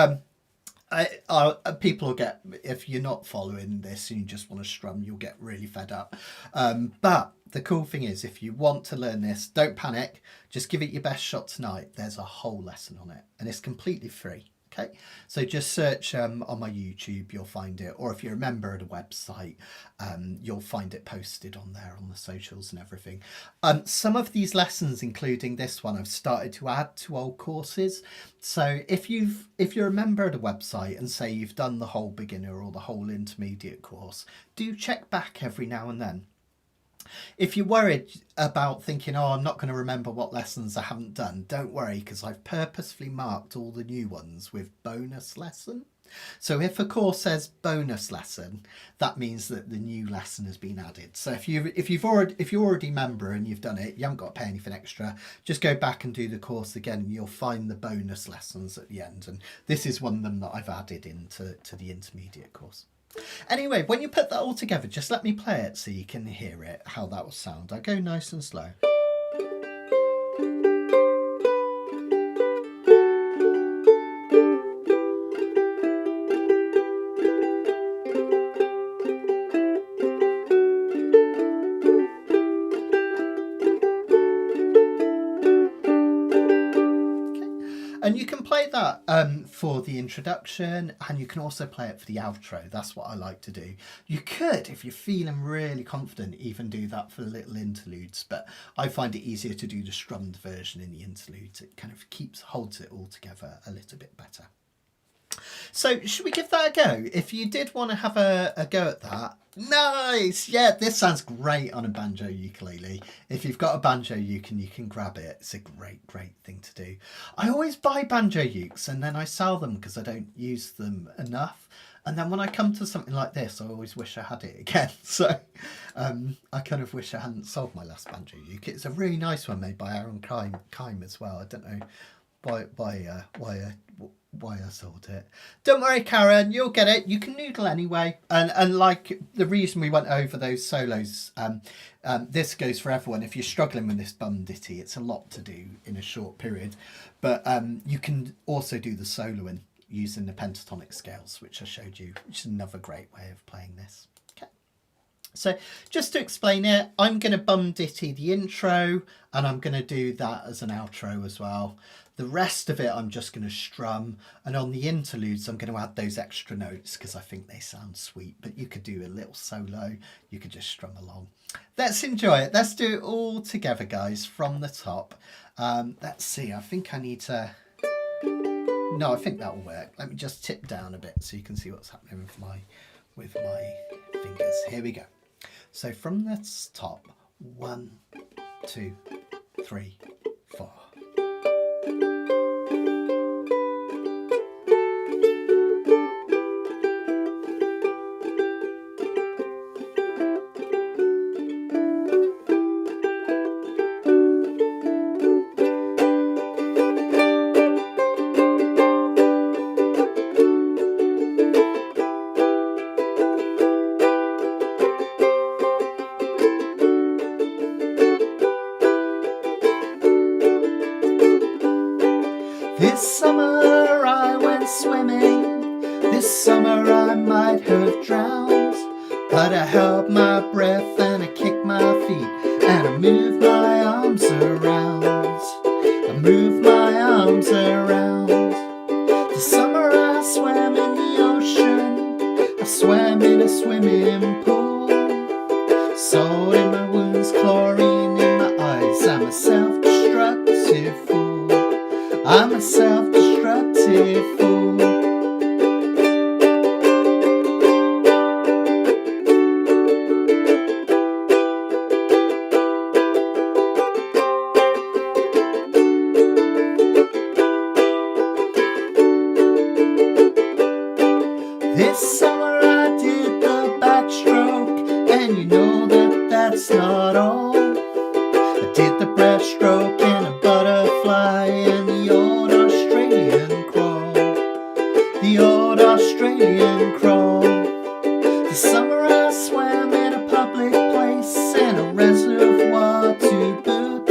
people will get, if you're not following this and you just want to strum, you'll get really fed up. But the cool thing is, if you want to learn this, don't panic. Just give it your best shot tonight. There's a whole lesson on it and it's completely free. Okay, so just search on my YouTube, you'll find it. Or if you're a member of the website, you'll find it posted on there on the socials and everything. Some of these lessons, including this one, I've started to add to old courses. So if you're a member of the website and say you've done the whole beginner or the whole intermediate course, do check back every now and then. If you're worried about thinking, oh, I'm not going to remember what lessons I haven't done, don't worry, because I've purposefully marked all the new ones with bonus lesson. So if a course says bonus lesson, that means that the new lesson has been added. So if you're already a member and you've done it, you haven't got to pay anything extra, just go back and do the course again and you'll find the bonus lessons at the end. And this is one of them that I've added into the intermediate course. Anyway, when you put that all together, just let me play it so you can hear it, how that will sound. I go nice and slow. And you can play that for the introduction, and you can also play it for the outro. That's what I like to do. You could, if you're feeling really confident, even do that for little interludes, but I find it easier to do the strummed version in the interludes. It kind of holds it all together a little bit better. So should we give that a go? If you did want to have a go at that, nice! Yeah, this sounds great on a banjo ukulele. If you've got a banjo uke and you can grab it, it's a great thing to do. I always buy banjo ukes and then I sell them because I don't use them enough. And then when I come to something like this, I always wish I had it again. So I kind of wish I hadn't sold my last banjo uke. It's a really nice one made by Aaron Kime as well. I don't know why I sold it. Don't worry, Karen, you'll get it. You can noodle anyway. And like the reason we went over those solos, this goes for everyone. If you're struggling with this bum ditty, it's a lot to do in a short period. But you can also do the soloing using the pentatonic scales, which I showed you, which is another great way of playing this. Okay. So just to explain it, I'm going to bum ditty the intro and I'm going to do that as an outro as well. The rest of it I'm just going to strum, and on the interludes I'm going to add those extra notes because I think they sound sweet, but you could do a little solo, you could just strum along. Let's enjoy it. Let's do it all together, guys, from the top. Let's see, I think I need to... No, I think that'll work. Let me just tip down a bit so you can see what's happening with my fingers. Here we go. So from the top, 1, 2, 3, 4. was swimming. This summer I might have drowned, but I held my breath and I kicked my feet and I moved my arms around. I moved my arms around. This summer I swam in the ocean. I swam in a swimming pool. Salt in my wounds, chlorine in my eyes. I'm a self-destructive fool. I'm a self-destructive fool. This summer I did the backstroke, and you know that that's not all. I did the breaststroke and a butterfly and the old Australian crawl. The old Australian crawl. This summer I swam in a public place and a reservoir to boot.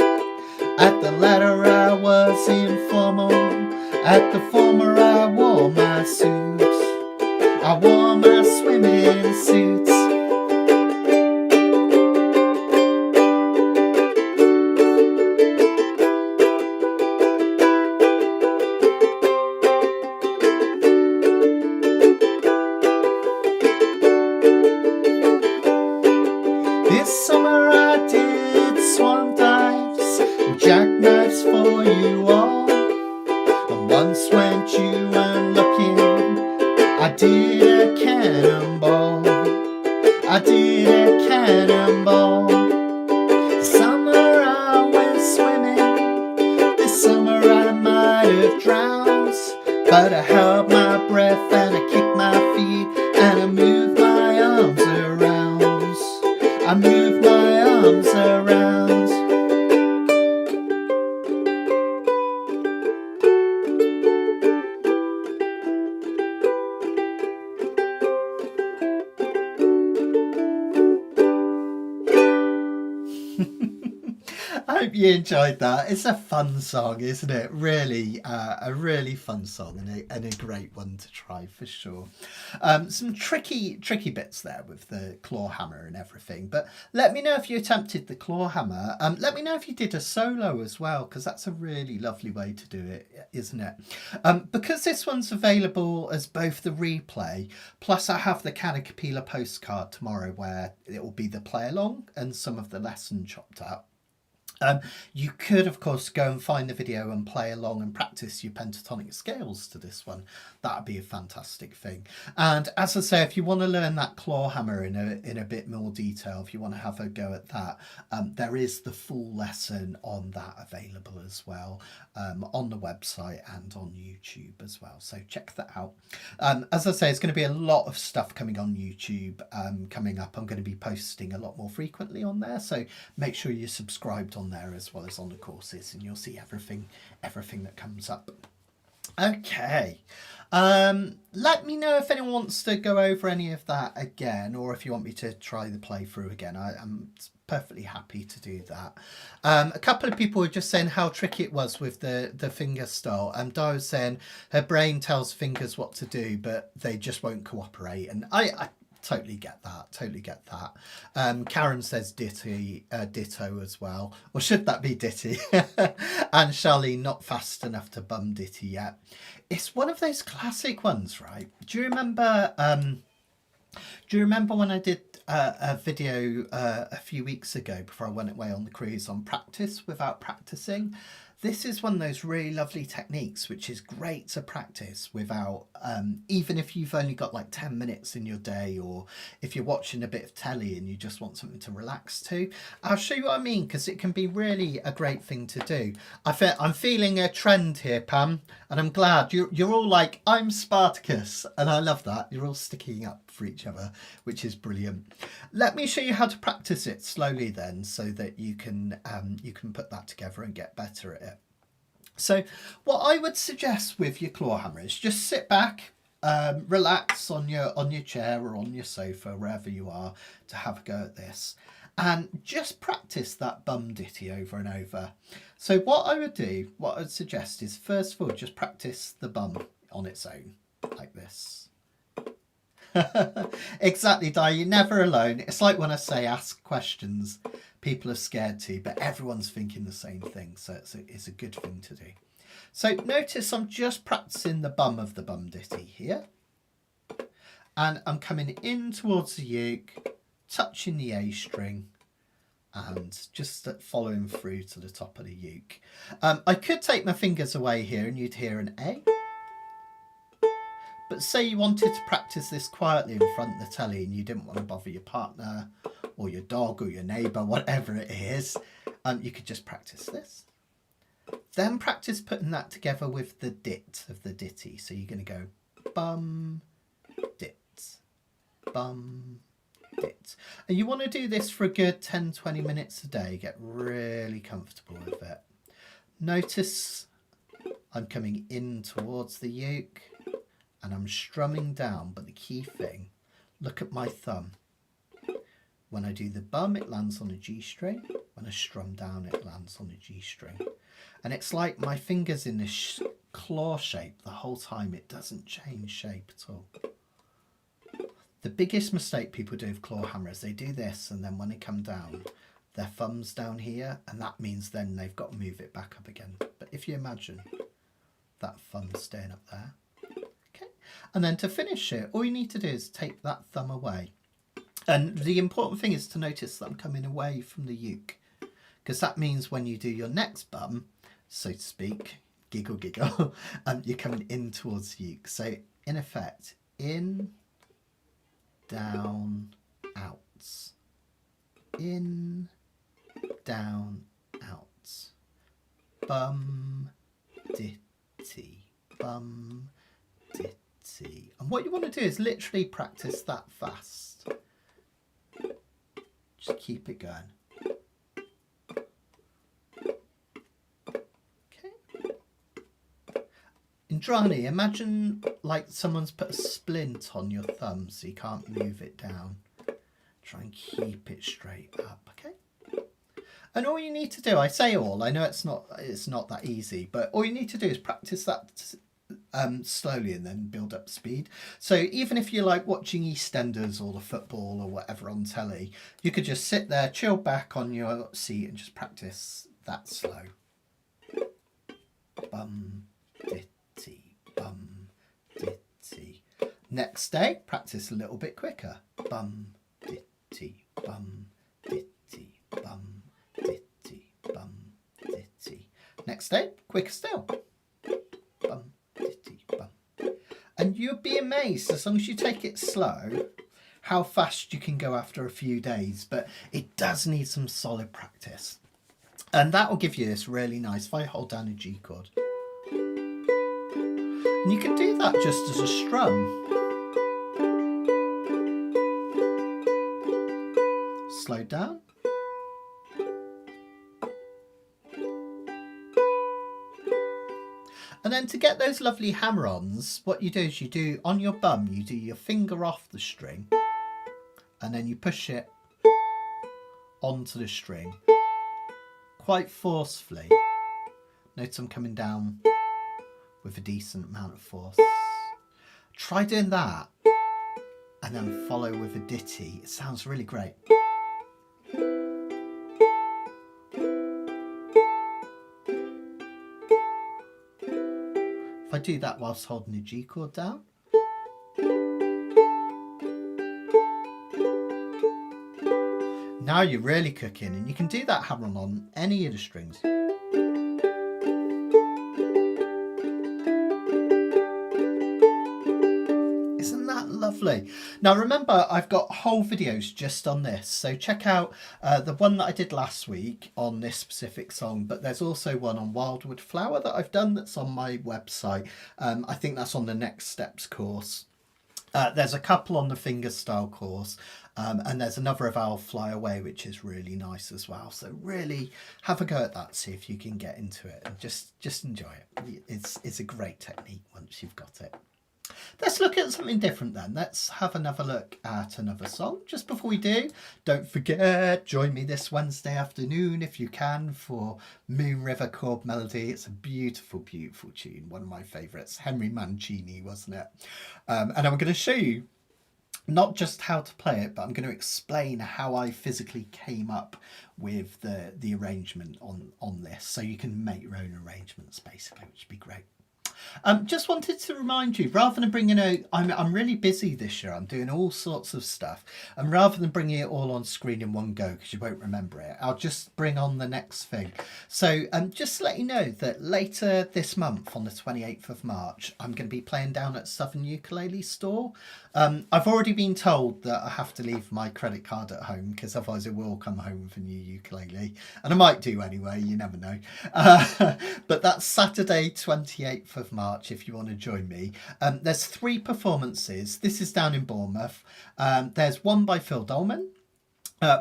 At the latter I was informal, at the former I wore my suits. I wore my swimming suits. This summer I did swan dives and jackknives for you all. And once when you weren't looking, I did a cannonball. I did a cannonball. This summer I went swimming. This summer I might have drowned, but I held my breath and I kicked my feet and I moved my arms around. I moved my arms around. I hope you enjoyed that. It's a fun song, isn't it? Really, a really fun song and a great one to try for sure. Some tricky bits there with the clawhammer and everything. But let me know if you attempted the clawhammer. Let me know if you did a solo as well, because that's a really lovely way to do it, isn't it? Because this one's available as both the replay, plus I have the Kanikapila postcard tomorrow where it will be the play along and some of the lesson chopped up. You could, of course, go and find the video and play along and practice your pentatonic scales to this one. That would be a fantastic thing. And as I say, if you want to learn that clawhammer in a bit more detail, if you want to have a go at that, there is the full lesson on that available as well, on the website and on YouTube as well. So check that out. As I say, it's going to be a lot of stuff coming on YouTube coming up. I'm going to be posting a lot more frequently on there. So make sure you're subscribed on there as well as on the courses, and you'll see everything that comes up. Okay, let me know if anyone wants to go over any of that again, or if you want me to try the playthrough again. I'm perfectly happy to do that. A couple of people were just saying how tricky it was with the finger style. Di was saying her brain tells fingers what to do, but they just won't cooperate, and I totally get that. Karen says ditto as well. Or should that be ditty? And Charlene, not fast enough to bum ditty yet. It's one of those classic ones, right? Do you remember when I did a video a few weeks ago before I went away on the cruise on practice without practicing? This is one of those really lovely techniques which is great to practice without, even if you've only got like 10 minutes in your day, or if you're watching a bit of telly and you just want something to relax to. I'll show you what I mean, because it can be really a great thing to do. I'm feeling a trend here, Pam, and I'm glad you're all like, I'm Spartacus, and I love that. You're all sticking up for each other, which is brilliant. Let me show you how to practice it slowly then, so that you can put that together and get better at it. So what I would suggest with your clawhammer is just sit back, relax on your chair or on your sofa, wherever you are, to have a go at this, and just practice that bum ditty over and over. So what I would suggest is, first of all, just practice the bum on its own, like this. Exactly, Di, you're never alone. It's like when I say ask questions, people are scared to, but everyone's thinking the same thing, so it's a good thing to do. So notice I'm just practicing the bum of the bum ditty here. And I'm coming in towards the uke, touching the A string, and just following through to the top of the uke. I could take my fingers away here and you'd hear an A. But say you wanted to practice this quietly in front of the telly and you didn't want to bother your partner or your dog or your neighbour, whatever it is, you could just practice this. Then practice putting that together with the dit of the ditty. So you're going to go bum, dit, bum, dit. And you want to do this for a good 10-20 minutes a day. Get really comfortable with it. Notice I'm coming in towards the uke and I'm strumming down, but the key thing, look at my thumb. When I do the bum, it lands on a G string. When I strum down, it lands on a G string. And it's like my finger's in this claw shape the whole time. It doesn't change shape at all. The biggest mistake people do with clawhammer is they do this, and then when they come down, their thumb's down here, and that means then they've got to move it back up again. But if you imagine that thumb staying up there, okay, and then to finish it, all you need to do is take that thumb away. And the important thing is to notice that I'm coming away from the uke, because that means when you do your next bum, so to speak, giggle giggle, you're coming in towards the uke. So in effect, in, down, out, in, down, out, bum, ditty, bum, ditty. And what you want to do is literally practice that fast. Just keep it going. Indrani, imagine like someone's put a splint on your thumb so you can't move it down. Try and keep it straight up, okay? And all you need to do, I say all, I know it's not that easy, but all you need to do is practice that slowly and then build up speed. So even if you're like watching EastEnders or the football or whatever on telly, you could just sit there, chill back on your seat and just practice that slow. Bum, ditty, bum, ditty. Next day, practice a little bit quicker. Bum, ditty, bum, ditty, bum, ditty, bum, ditty. Next day, quicker still. Bum, ditty, bum. And you'll be amazed, as long as you take it slow, how fast you can go after a few days. But it does need some solid practice. And that will give you this really nice, if I hold down a G chord. And you can do that just as a strum. Slow down. And then to get those lovely hammer-ons, what you do is you do, on your bum, you do your finger off the string, and then you push it onto the string, quite forcefully. Notice I'm coming down with a decent amount of force. Try doing that, and then follow with a ditty. It sounds really great. If I do that whilst holding a G chord down. Now you're really cooking, and you can do that hammering on any of the strings. Isn't that lovely? Now remember, I've got whole videos just on this, so check out the one that I did last week on this specific song, but there's also one on Wildwood Flower that I've done that's on my website. I think that's on the Next Steps course. There's a couple on the fingerstyle course, and there's another of I'll Fly Away, which is really nice as well. So really have a go at that, see if you can get into it, and just enjoy it. It's a great technique once you've got it. Let's look at something different then. Let's have another look at another song. Just before we do, don't forget, join me this Wednesday afternoon if you can for Moon River Chord Melody. It's a beautiful, beautiful tune. One of my favourites. Henry Mancini, wasn't it? And I'm going to show you not just how to play it, but I'm going to explain how I physically came up with the arrangement on this. So you can make your own arrangements basically, which would be great. Just wanted to remind you, rather than bringing I'm really busy this year. I'm doing all sorts of stuff. And rather than bringing it all on screen in one go, because you won't remember it, I'll just bring on the next thing. So just to let you know that later this month, on the 28th of March, I'm going to be playing down at Southern Ukulele Store. I've already been told that I have to leave my credit card at home because otherwise it will come home with a new ukulele. And I might do anyway, you never know. But that's Saturday 28th of March if you want to join me. There's 3 performances. This is down in Bournemouth. There's one by Phil Dolman.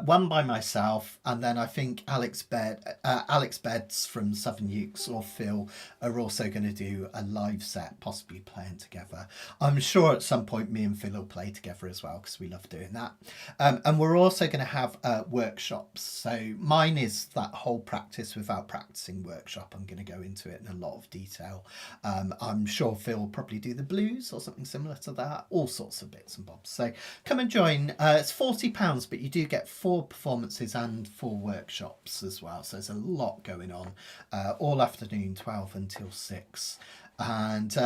One by myself, and then I think Alex Beds from Southern Ukes or Phil are also going to do a live set, possibly playing together. I'm sure at some point me and Phil will play together as well because we love doing that. And we're also going to have workshops. So mine is that whole practice without practicing workshop. I'm going to go into it in a lot of detail. I'm sure Phil will probably do the blues or something similar to that, all sorts of bits and bobs. So come and join. It's £40, but you do get 4 performances and 4 workshops as well, so there's a lot going on all afternoon, 12 until 6. And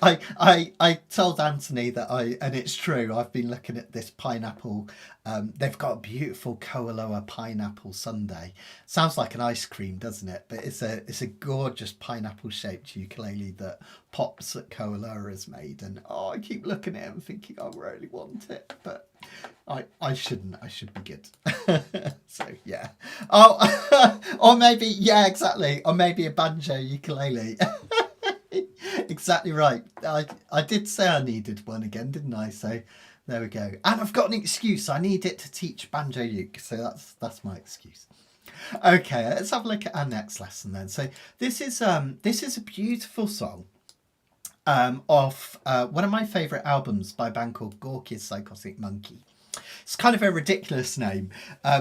I told Anthony that and it's true, I've been looking at this pineapple. They've got a beautiful Koaloa pineapple sundae. Sounds like an ice cream, doesn't it? But it's a gorgeous pineapple shaped ukulele that Pops at Koaloa has made. And I keep looking at it and thinking I really want it, but I shouldn't. I should be good. So yeah. Oh, or maybe, yeah, exactly. Or maybe a banjo ukulele. Exactly right. I did say I needed one again, didn't I? So there we go. And I've got an excuse. I need it to teach banjo uke. So that's my excuse. Okay, let's have a look at our next lesson then. So this is a beautiful song. Off one of my favourite albums by a band called Gorky's Zygotic Mynci. It's kind of a ridiculous name.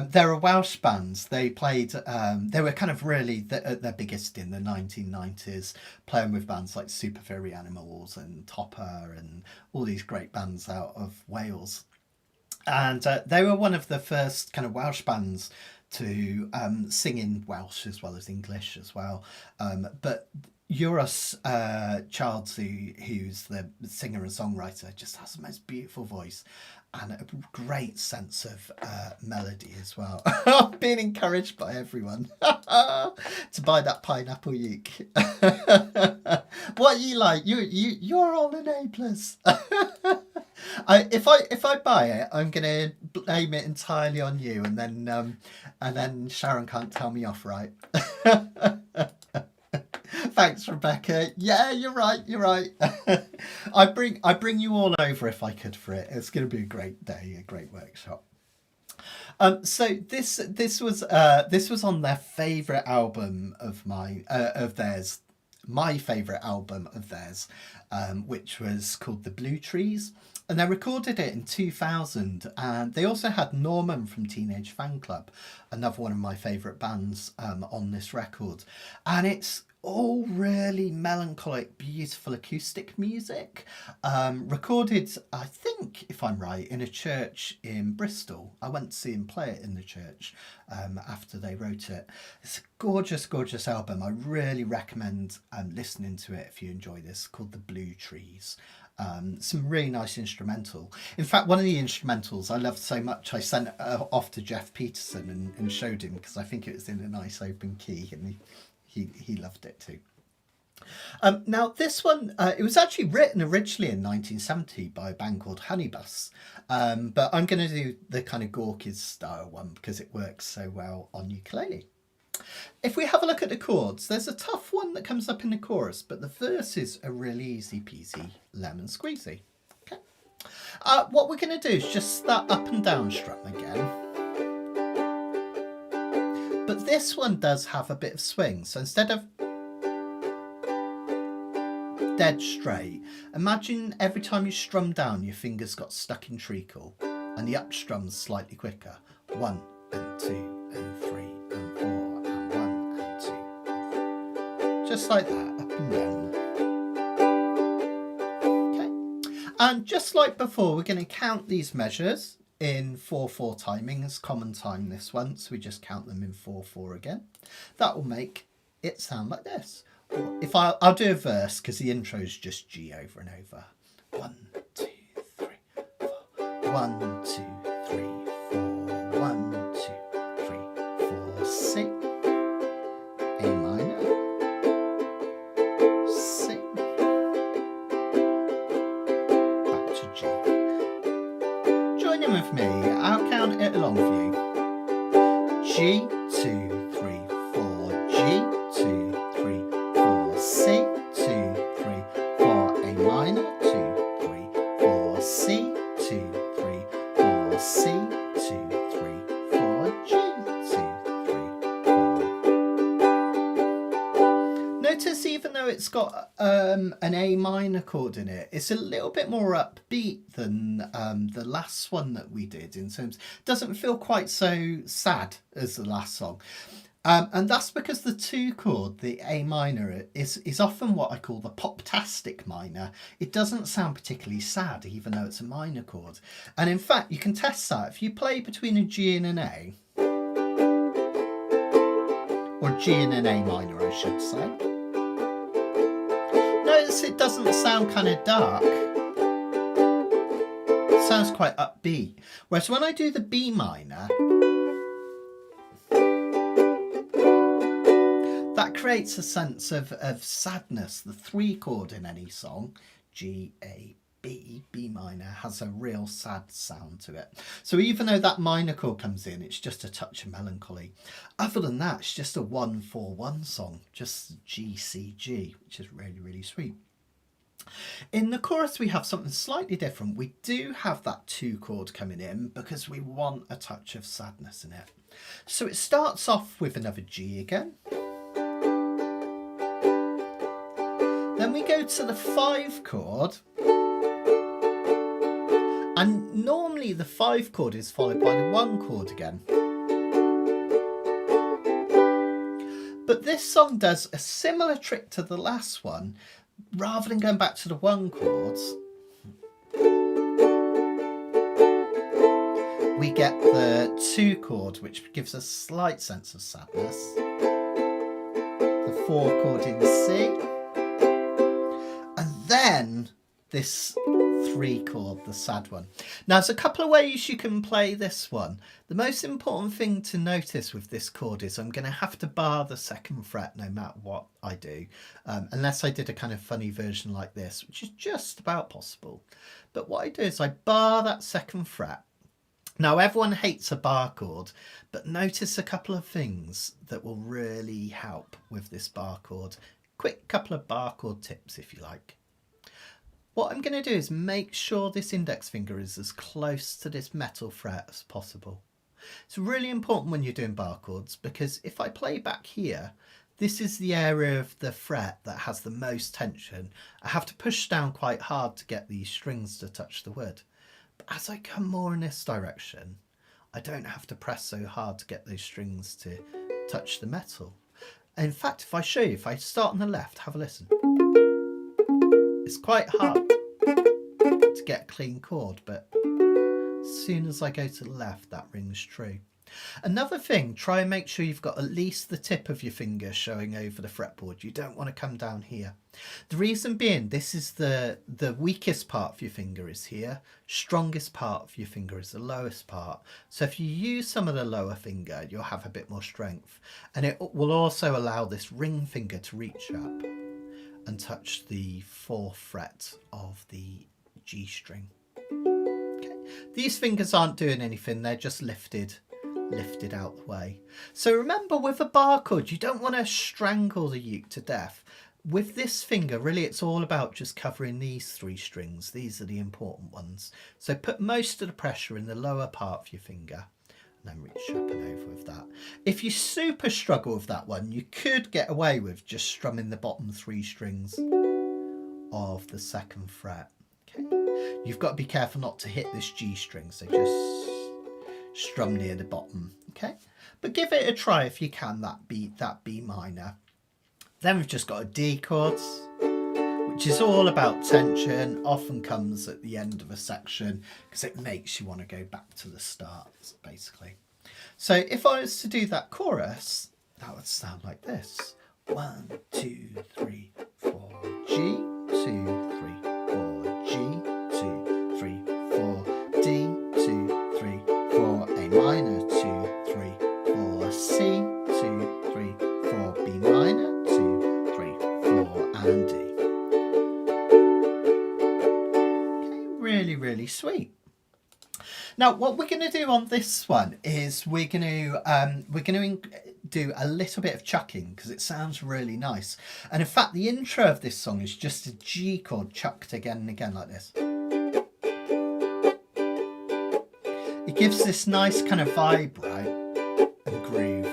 They're a Welsh band. They played, they were kind of really at their biggest in the 1990s, playing with bands like Super Furry Animals and Topper and all these great bands out of Wales. And they were one of the first kind of Welsh bands to sing in Welsh as well as English as well. But Euros Childsey, who's the singer and songwriter, just has the most beautiful voice and a great sense of melody as well. I'm being encouraged by everyone to buy that pineapple uke. What you like? You're all enablers. If I buy it, I'm gonna blame it entirely on you, and then Sharon can't tell me off, right? Thanks, Rebecca. Yeah, you're right. I bring you all over if I could for it. It's going to be a great day, a great workshop. So this was on their favourite album of theirs, my favourite album of theirs, which was called The Blue Trees. And they recorded it in 2000, and they also had Norman from Teenage Fan Club, another one of my favourite bands, on this record. And it's all really melancholic, beautiful acoustic music, recorded, I think, if I'm right, in a church in Bristol. I went to see him play it in the church after they wrote it. It's a gorgeous, gorgeous album. I really recommend listening to it if you enjoy this, called The Blue Trees. Some really nice instrumental. In fact, one of the instrumentals I loved so much, I sent off to Jeff Peterson and showed him because I think it was in a nice open key, and he loved it too. Now this one, it was actually written originally in 1970 by a band called Honeybus, but I'm going to do the kind of Gorky's style one because it works so well on ukulele. If we have a look at the chords, there's a tough one that comes up in the chorus, but the verses are really easy peasy, lemon squeezy. Okay. What we're going to do is just start up and down strum again. But this one does have a bit of swing, so instead of dead straight. Imagine every time you strum down, your fingers got stuck in treacle, and the up strum's slightly quicker. 1 and 2 and 3 and 4 and 1 and 2. Just like that, up and down. Okay. And just like before, we're going to count these measures in 4/4 timing. It's common time, this one, so we just count them in 4/4 again. That will make it sound like this. If I'll do a verse because the intro is just G over and over. 1, 2, 3, 4. 1, 2, 3, 4. 1, 2, 3, 4. C. A minor. C. Back to G. Join in with me. I'll count it along with you. G, 2, 3, 4. G, 2, 3, 4. C, 2, 3, 4. A minor. 2, 3, 4. C, 2, 3, 4. C, 2, 3, 4. G, 2, 3, 4. Notice even though it's got an A minor chord in it, it's a little bit more upbeat than the last one that we did in terms. Doesn't feel quite so sad as the last song. And that's because the 2 chord, the A minor, is often what I call the pop-tastic minor. It doesn't sound particularly sad, even though it's a minor chord. And in fact, you can test that. If you play between a G and an A, or G and an A minor, I should say, notice it doesn't sound kind of dark. It sounds quite upbeat. Whereas when I do the B minor, that creates a sense of sadness. The 3 chord in any song, G, A, B, B minor, has a real sad sound to it. So even though that minor chord comes in, it's just a touch of melancholy. Other than that, it's just a 1/4-1 song, just G, C, G, which is really, really sweet. In the chorus, we have something slightly different. We do have that 2 chord coming in because we want a touch of sadness in it. So it starts off with another G again. Then we go to the 5 chord. And normally the 5 chord is followed by the 1 chord again. But this song does a similar trick to the last one. Rather than going back to the 1 chords, we get the 2 chord, which gives a slight sense of sadness. The 4 chord in C. And then this 3 chord, the sad one. Now, there's a couple of ways you can play this one. The most important thing to notice with this chord is I'm going to have to bar the 2nd fret no matter what I do, unless I did a kind of funny version like this, which is just about possible. But what I do is I bar that 2nd fret. Now, everyone hates a bar chord, but notice a couple of things that will really help with this bar chord. Quick couple of bar chord tips, if you like. What I'm going to do is make sure this index finger is as close to this metal fret as possible. It's really important when you're doing bar chords because if I play back here, this is the area of the fret that has the most tension. I have to push down quite hard to get these strings to touch the wood. But as I come more in this direction, I don't have to press so hard to get those strings to touch the metal. In fact, if I show you, if I start on the left, have a listen. It's quite hard to get a clean chord, but as soon as I go to the left, that rings true. Another thing, try and make sure you've got at least the tip of your finger showing over the fretboard. You don't want to come down here. The reason being, this is the weakest part of your finger is here. Strongest part of your finger is the lowest part. So if you use some of the lower finger, you'll have a bit more strength. And it will also allow this ring finger to reach up and touch the 4th fret of the G string. Okay. These fingers aren't doing anything, they're just lifted out the way. So remember, with a bar chord, you don't want to strangle the uke to death. With this finger, really it's all about just covering these 3 strings. These are the important ones. So put most of the pressure in the lower part of your finger and then reach up and over with that. If you super struggle with that one, you could get away with just strumming the bottom 3 strings of the 2nd fret. Okay, you've got to be careful not to hit this G string, so just strum near the bottom. Okay, but give it a try if you can, that B minor. Then we've just got a D chord, which is all about tension, often comes at the end of a section because it makes you want to go back to the start, basically. So if I was to do that chorus, that would sound like this. 1, 2, 3, 4, G, 2, 3, 4, G, 2, 3, 4, D, 2, 3, 4, A minor, 2, 3, 4, C, 2, 3, 4, B minor, 2, 3, 4, and D. Okay, really, really sweet. Now, what we're going to do on this one is we're going to do a little bit of chucking because it sounds really nice. And in fact, the intro of this song is just a G chord chucked again and again like this. It gives this nice kind of vibe, right, and groove.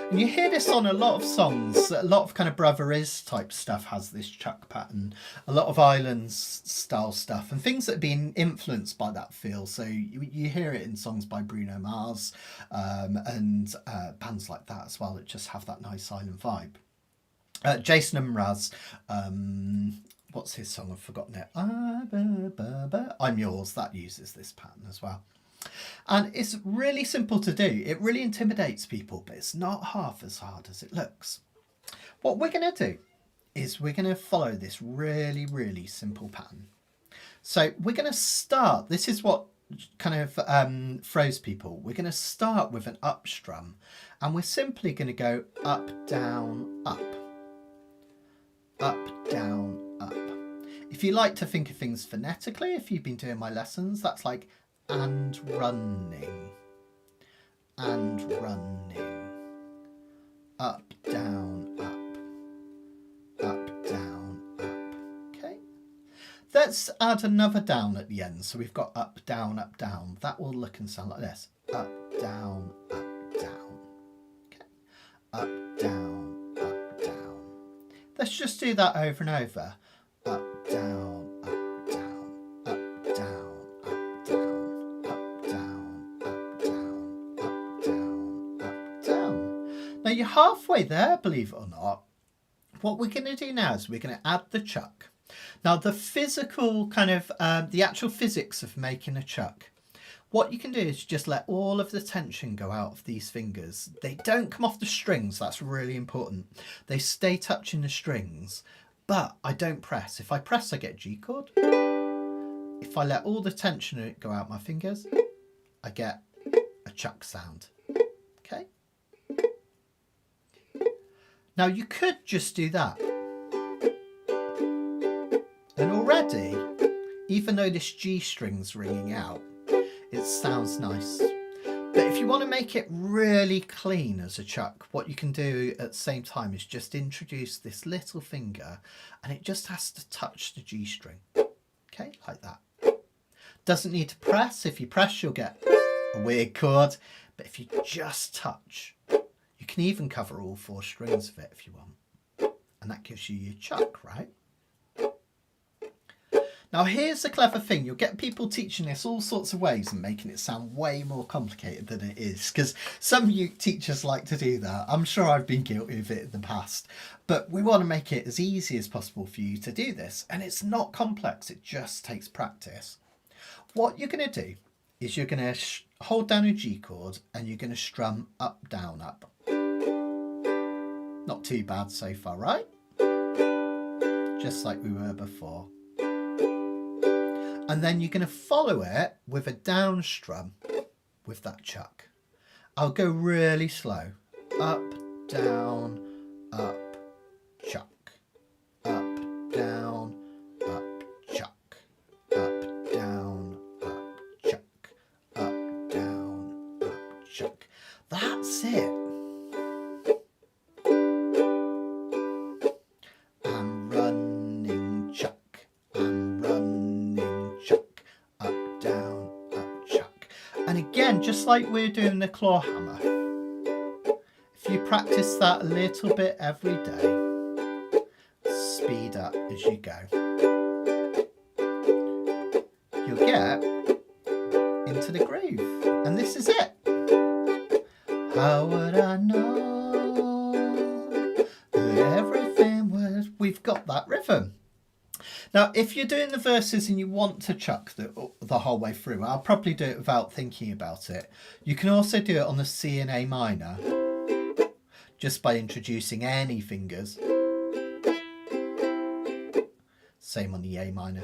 And you hear this on a lot of songs. A lot of kind of Brother Is type stuff has this chuck pattern. A lot of Islands style stuff and things that have been influenced by that feel. So you hear it in songs by Bruno Mars and bands like that as well that just have that nice island vibe. Jason Mraz, what's his song? I've forgotten it. I'm Yours. That uses this pattern as well. And it's really simple to do. It really intimidates people, but it's not half as hard as it looks. What we're going to do is we're going to follow this really, really simple pattern. So we're going to start, this is what kind of throws people. We're going to start with an up strum and we're simply going to go up, down, up. Up, down, up. If you like to think of things phonetically, if you've been doing my lessons, that's like and running, and running, up, down, up, down, up. Okay, let's add another down at the end. So we've got up, down, up, down. That will look and sound like this. Up, down, down. Okay, up, down, down. Let's just do that over and over. Up, down, down, up, down, down, up, down, down, up, down, down. Now you're halfway there, believe it or not. What we're going to do now is we're going to add the chuck. Now the physical kind of, the actual physics of making a chuck. What you can do is just let all of the tension go out of these fingers. They don't come off the strings, that's really important. They stay touching the strings. But I don't press. If I press, I get G chord. If I let all the tension go out my fingers, I get a chuck sound. Okay? Now you could just do that. And already, even though this G string's ringing out, it sounds nice. But if you want to make it really clean as a chuck, what you can do at the same time is just introduce this little finger and it just has to touch the G string. Okay, like that. Doesn't need to press. If you press, you'll get a weird chord. But if you just touch, you can even cover all 4 strings of it if you want. And that gives you your chuck, right? Now here's the clever thing, you'll get people teaching this all sorts of ways and making it sound way more complicated than it is, because some teachers like to do that. I'm sure I've been guilty of it in the past, but we want to make it as easy as possible for you to do this, and it's not complex, it just takes practice. What you're going to do is you're going to hold down a G chord and you're going to strum up, down, up. Not too bad so far, right? Just like we were before. And then you're going to follow it with a down strum with that chuck. I'll go really slow. Up, down, up, chuck. Up, down, up, chuck. Up, down, up, chuck. Up, down, up, chuck. That's it. Just like we're doing the Clawhammer, if you practice that a little bit every day, speed up as you go, you'll get into the groove. And this is it. How would I know that everything would... We've got that rhythm. Now, if you're doing the verses and you want to chuck the whole way through, I'll probably do it without thinking about it. You can also do it on the C and A minor, just by introducing any fingers. Same on the A minor.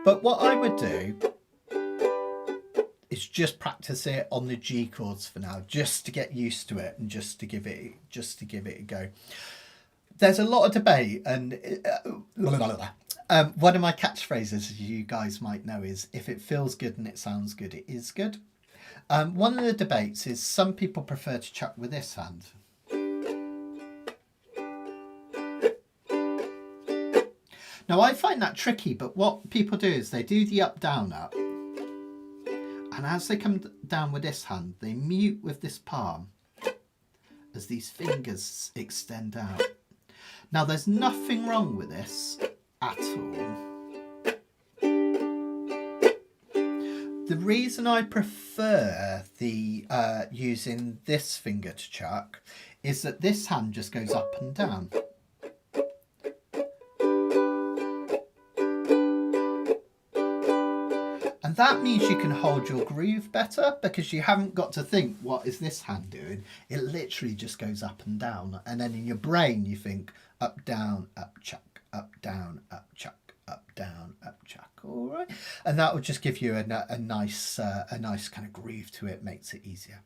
But what I would do is just practice it on the G chords for now, just to get used to it and just to give it a go. There's a lot of debate, and one of my catchphrases, as you guys might know, is if it feels good and it sounds good, it is good. One of the debates is some people prefer to chuck with this hand. Now I find that tricky, but what people do is they do the up, down, up. And as they come down with this hand, they mute with this palm as these fingers extend out. Now there's nothing wrong with this at all. The reason I prefer the using this finger to chuck is that this hand just goes up and down. And that means you can hold your groove better because you haven't got to think, what is this hand doing? It literally just goes up and down. And then in your brain, you think up, down, up, chuck, up, down, up, chuck, up, down, up, chuck. All right. And that will just give you a nice kind of groove to it, makes it easier.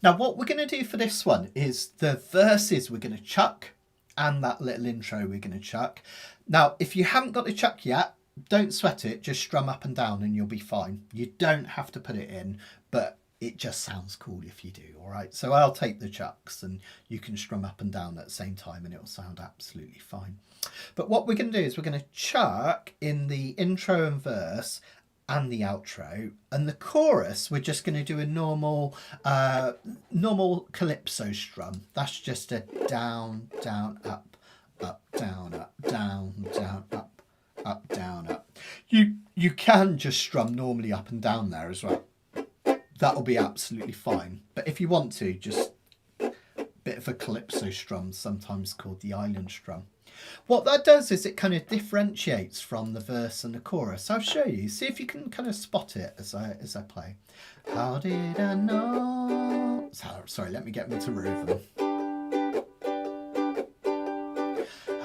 Now, what we're going to do for this one is the verses we're going to chuck and that little intro we're going to chuck. Now, if you haven't got the chuck yet, don't sweat it, just strum up and down and you'll be fine. You don't have to put it in, but it just sounds cool if you do, all right? So I'll take the chucks and you can strum up and down at the same time and it'll sound absolutely fine. But what we're going to do is we're going to chuck in the intro and verse and the outro, and the chorus we're just going to do a normal calypso strum. That's just a down, down, up, down, up, down, down, up, down, up. You can just strum normally up and down there as well. That'll be absolutely fine. But if you want to, just a bit of a calypso strum, sometimes called the island strum. What that does is it kind of differentiates from the verse and the chorus. I'll show you. See if you can kind of spot it as I play. How did I know? Sorry, let me get into rhythm.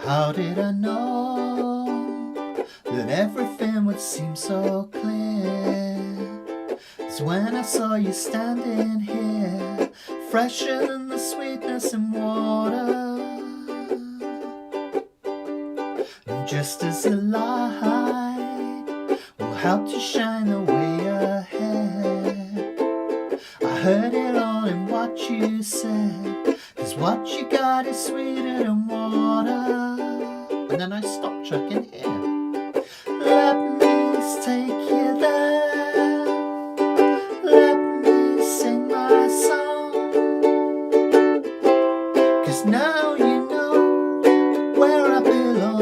How did I know that everything would seem so clear? It's when I saw you standing here, fresher than the sweetness in water. And just as the light will help to shine the way ahead, I heard it all in what you said, 'cause what you got is sweeter than water. And then I stopped chucking here. Let me take you there. Let me sing my song. 'Cause now you know where I belong.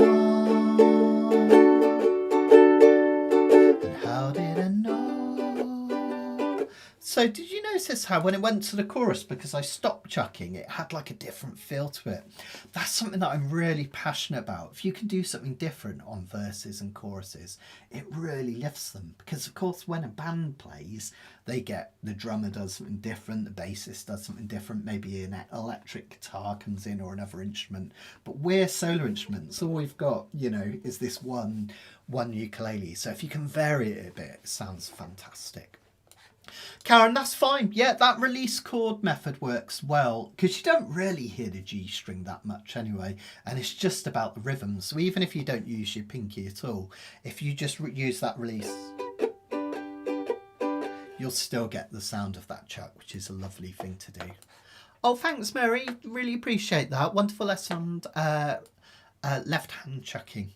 And how did I know? So did you notice how when it went to the chorus, because I stopped chucking, it had like a different feel to it? That's something that I'm really passionate about. If you can do something different on verses and choruses, it really lifts them. Because of course when a band plays, the drummer does something different, the bassist does something different, maybe an electric guitar comes in or another instrument. But we're solo instruments, all we've got, you know, is this one ukulele. So if you can vary it a bit, it sounds fantastic. Karen, that's fine. Yeah, that release chord method works well because you don't really hear the G string that much anyway, and it's just about the rhythm. So even if you don't use your pinky at all, if you just use that release, you'll still get the sound of that chuck, which is a lovely thing to do. Oh, thanks, Mary. Really appreciate that. Wonderful lesson on left hand chucking.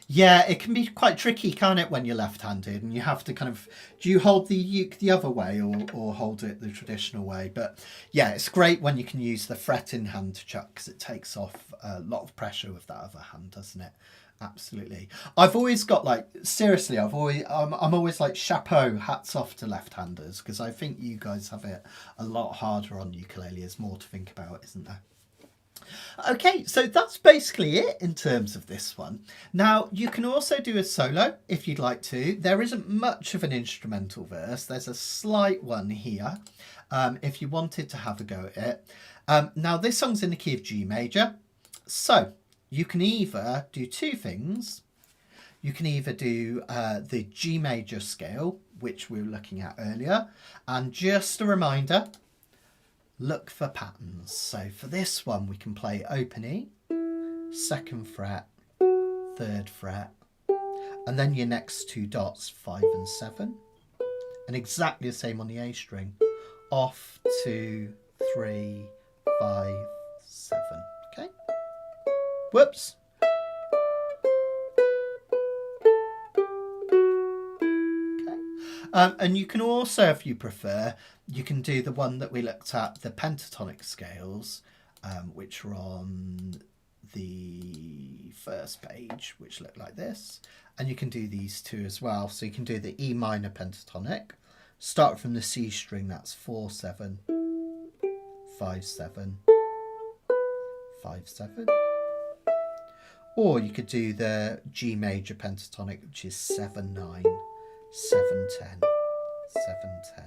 Yeah, it can be quite tricky, can't it, when you're left-handed, and you have to kind of, do you hold the uke the other way or hold it the traditional way? But yeah, it's great when you can use the fret in hand to chuck, because it takes off a lot of pressure with that other hand, doesn't it? Absolutely. I've always got like, seriously, I'm always like, chapeau, hats off to left-handers, because I think you guys have it a lot harder on ukulele. There's more to think about, isn't there? Okay, so that's basically it in terms of this one. Now, you can also do a solo if you'd like to. There isn't much of an instrumental verse. There's a slight one here if you wanted to have a go at it. Now, this song's in the key of G major. So you can either do two things. You can either do the G major scale, which we were looking at earlier. And just a reminder, look for patterns. So for this one, we can play open E, 2nd fret, 3rd fret, and then your next two dots, 5 and 7. And exactly the same on the A string. Off, 2, 3, 5, 7. Okay? Whoops. And you can also, if you prefer, you can do the one that we looked at, the pentatonic scales, which are on the first page, which look like this. And you can do these two as well. So you can do the E minor pentatonic, start from the C string, that's 4, 7, 5, 7, 5, 7. Or you could do the G major pentatonic, which is 7, 9, 7, 10, 7, 10.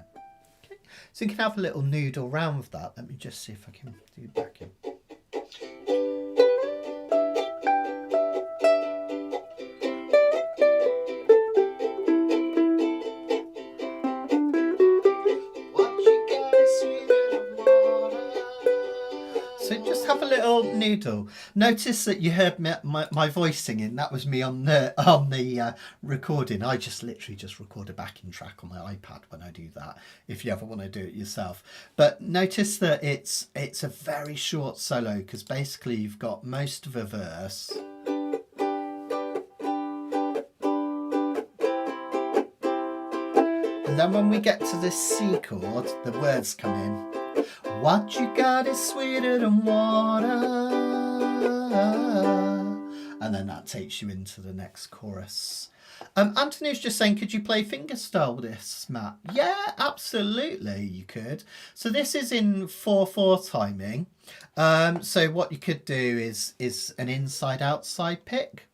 Okay, so you can have a little noodle around with that. Let me just see if I can do backing. So just have a little noodle. Notice that you heard my voice singing. That was me on the recording. I just literally just record a backing track on my iPad when I do that, if you ever want to do it yourself. But notice that it's a very short solo, because basically you've got most of a verse. And then when we get to this C chord, the words come in. What you got is sweeter than water. And then that takes you into the next chorus. Anthony's just saying, could you play fingerstyle with this, Matt? Yeah, absolutely, you could. So this is in 4/4 timing. So what you could do is an inside-outside pick.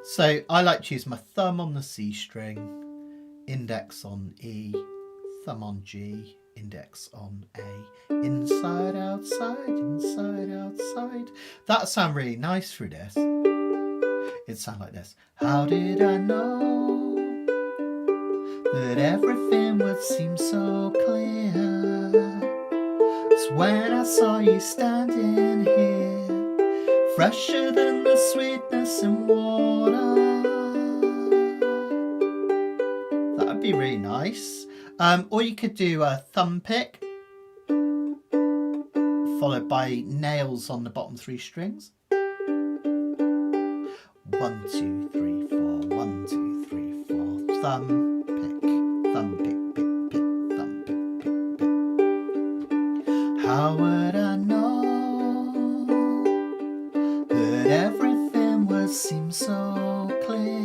So I like to use my thumb on the C string, index on E, thumb on G, index on A, inside, outside, inside, outside. That sound really nice through this. It'd sound like this. How did I know that everything would seem so clear? It's when I saw you standing here, fresher than the sweetness in water. That'd be really nice. Or you could do a thumb pick, followed by nails on the bottom 3 strings. 1, 2, 3, 4, 1, 2, 3, 4. Thumb pick, thumb pick, pick, pick, thumb pick, pick, pick. How would I know that everything would seem so clear?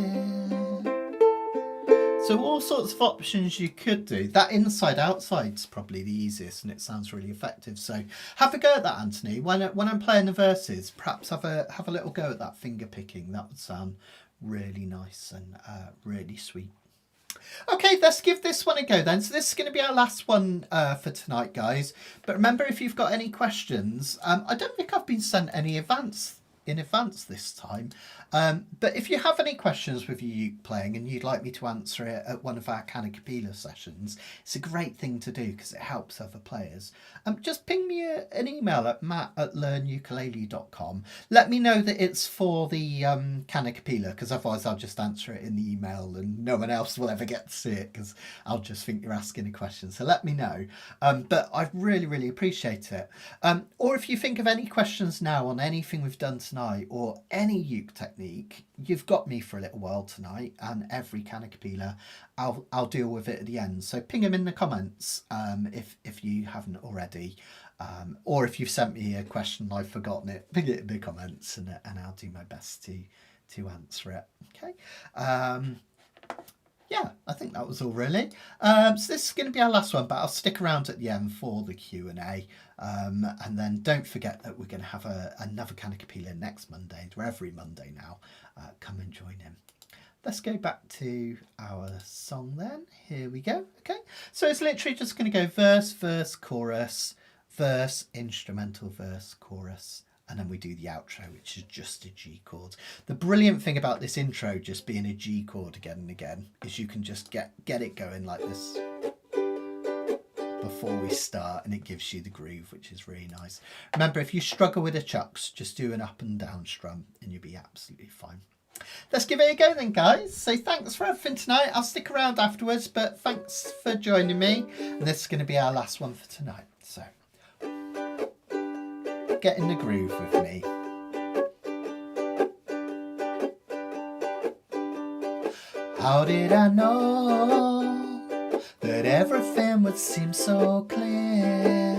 So all sorts of options you could do. That inside-outside's probably the easiest, and it sounds really effective. So have a go at that, Anthony. When I'm playing the verses, perhaps have a little go at that finger picking. That would sound really nice and really sweet. Okay, let's give this one a go then. So this is going to be our last one for tonight, guys. But remember, if you've got any questions, I don't think I've been sent any in advance this time. But if you have any questions with your uke playing and you'd like me to answer it at one of our Kanikapila sessions, it's a great thing to do because it helps other players. Just ping me an email at matt@learnukulele.com. Let me know that it's for the Kanikapila, because otherwise I'll just answer it in the email and no one else will ever get to see it because I'll just think you're asking a question. So let me know. But I really, really appreciate it. Or if you think of any questions now on anything we've done tonight, tonight or any uke technique, you've got me for a little while tonight, and every Kanikapila I'll deal with it at the end. So ping them in the comments if you haven't already, or if you've sent me a question and I've forgotten it, ping it in the comments and I'll do my best to answer it. Okay. Yeah, I think that was all really. So this is going to be our last one, but I'll stick around at the end for the Q&A. And then don't forget that we're going to have another Kanikapila next Monday. We're every Monday now. Come and join in. Let's go back to our song then. Here we go. Okay, so it's literally just going to go verse, verse, chorus, verse, instrumental, verse, chorus. And then we do the outro, which is just a G chord. The brilliant thing about this intro just being a G chord again and again is you can just get it going like this before we start, and it gives you the groove, which is really nice. Remember, if you struggle with the chucks, just do an up and down strum and you'll be absolutely fine. Let's give it a go then, guys. So thanks for everything tonight. I'll stick around afterwards, but thanks for joining me. And this is going to be our last one for tonight. So get in the groove with me. How did I know that everything would seem so clear?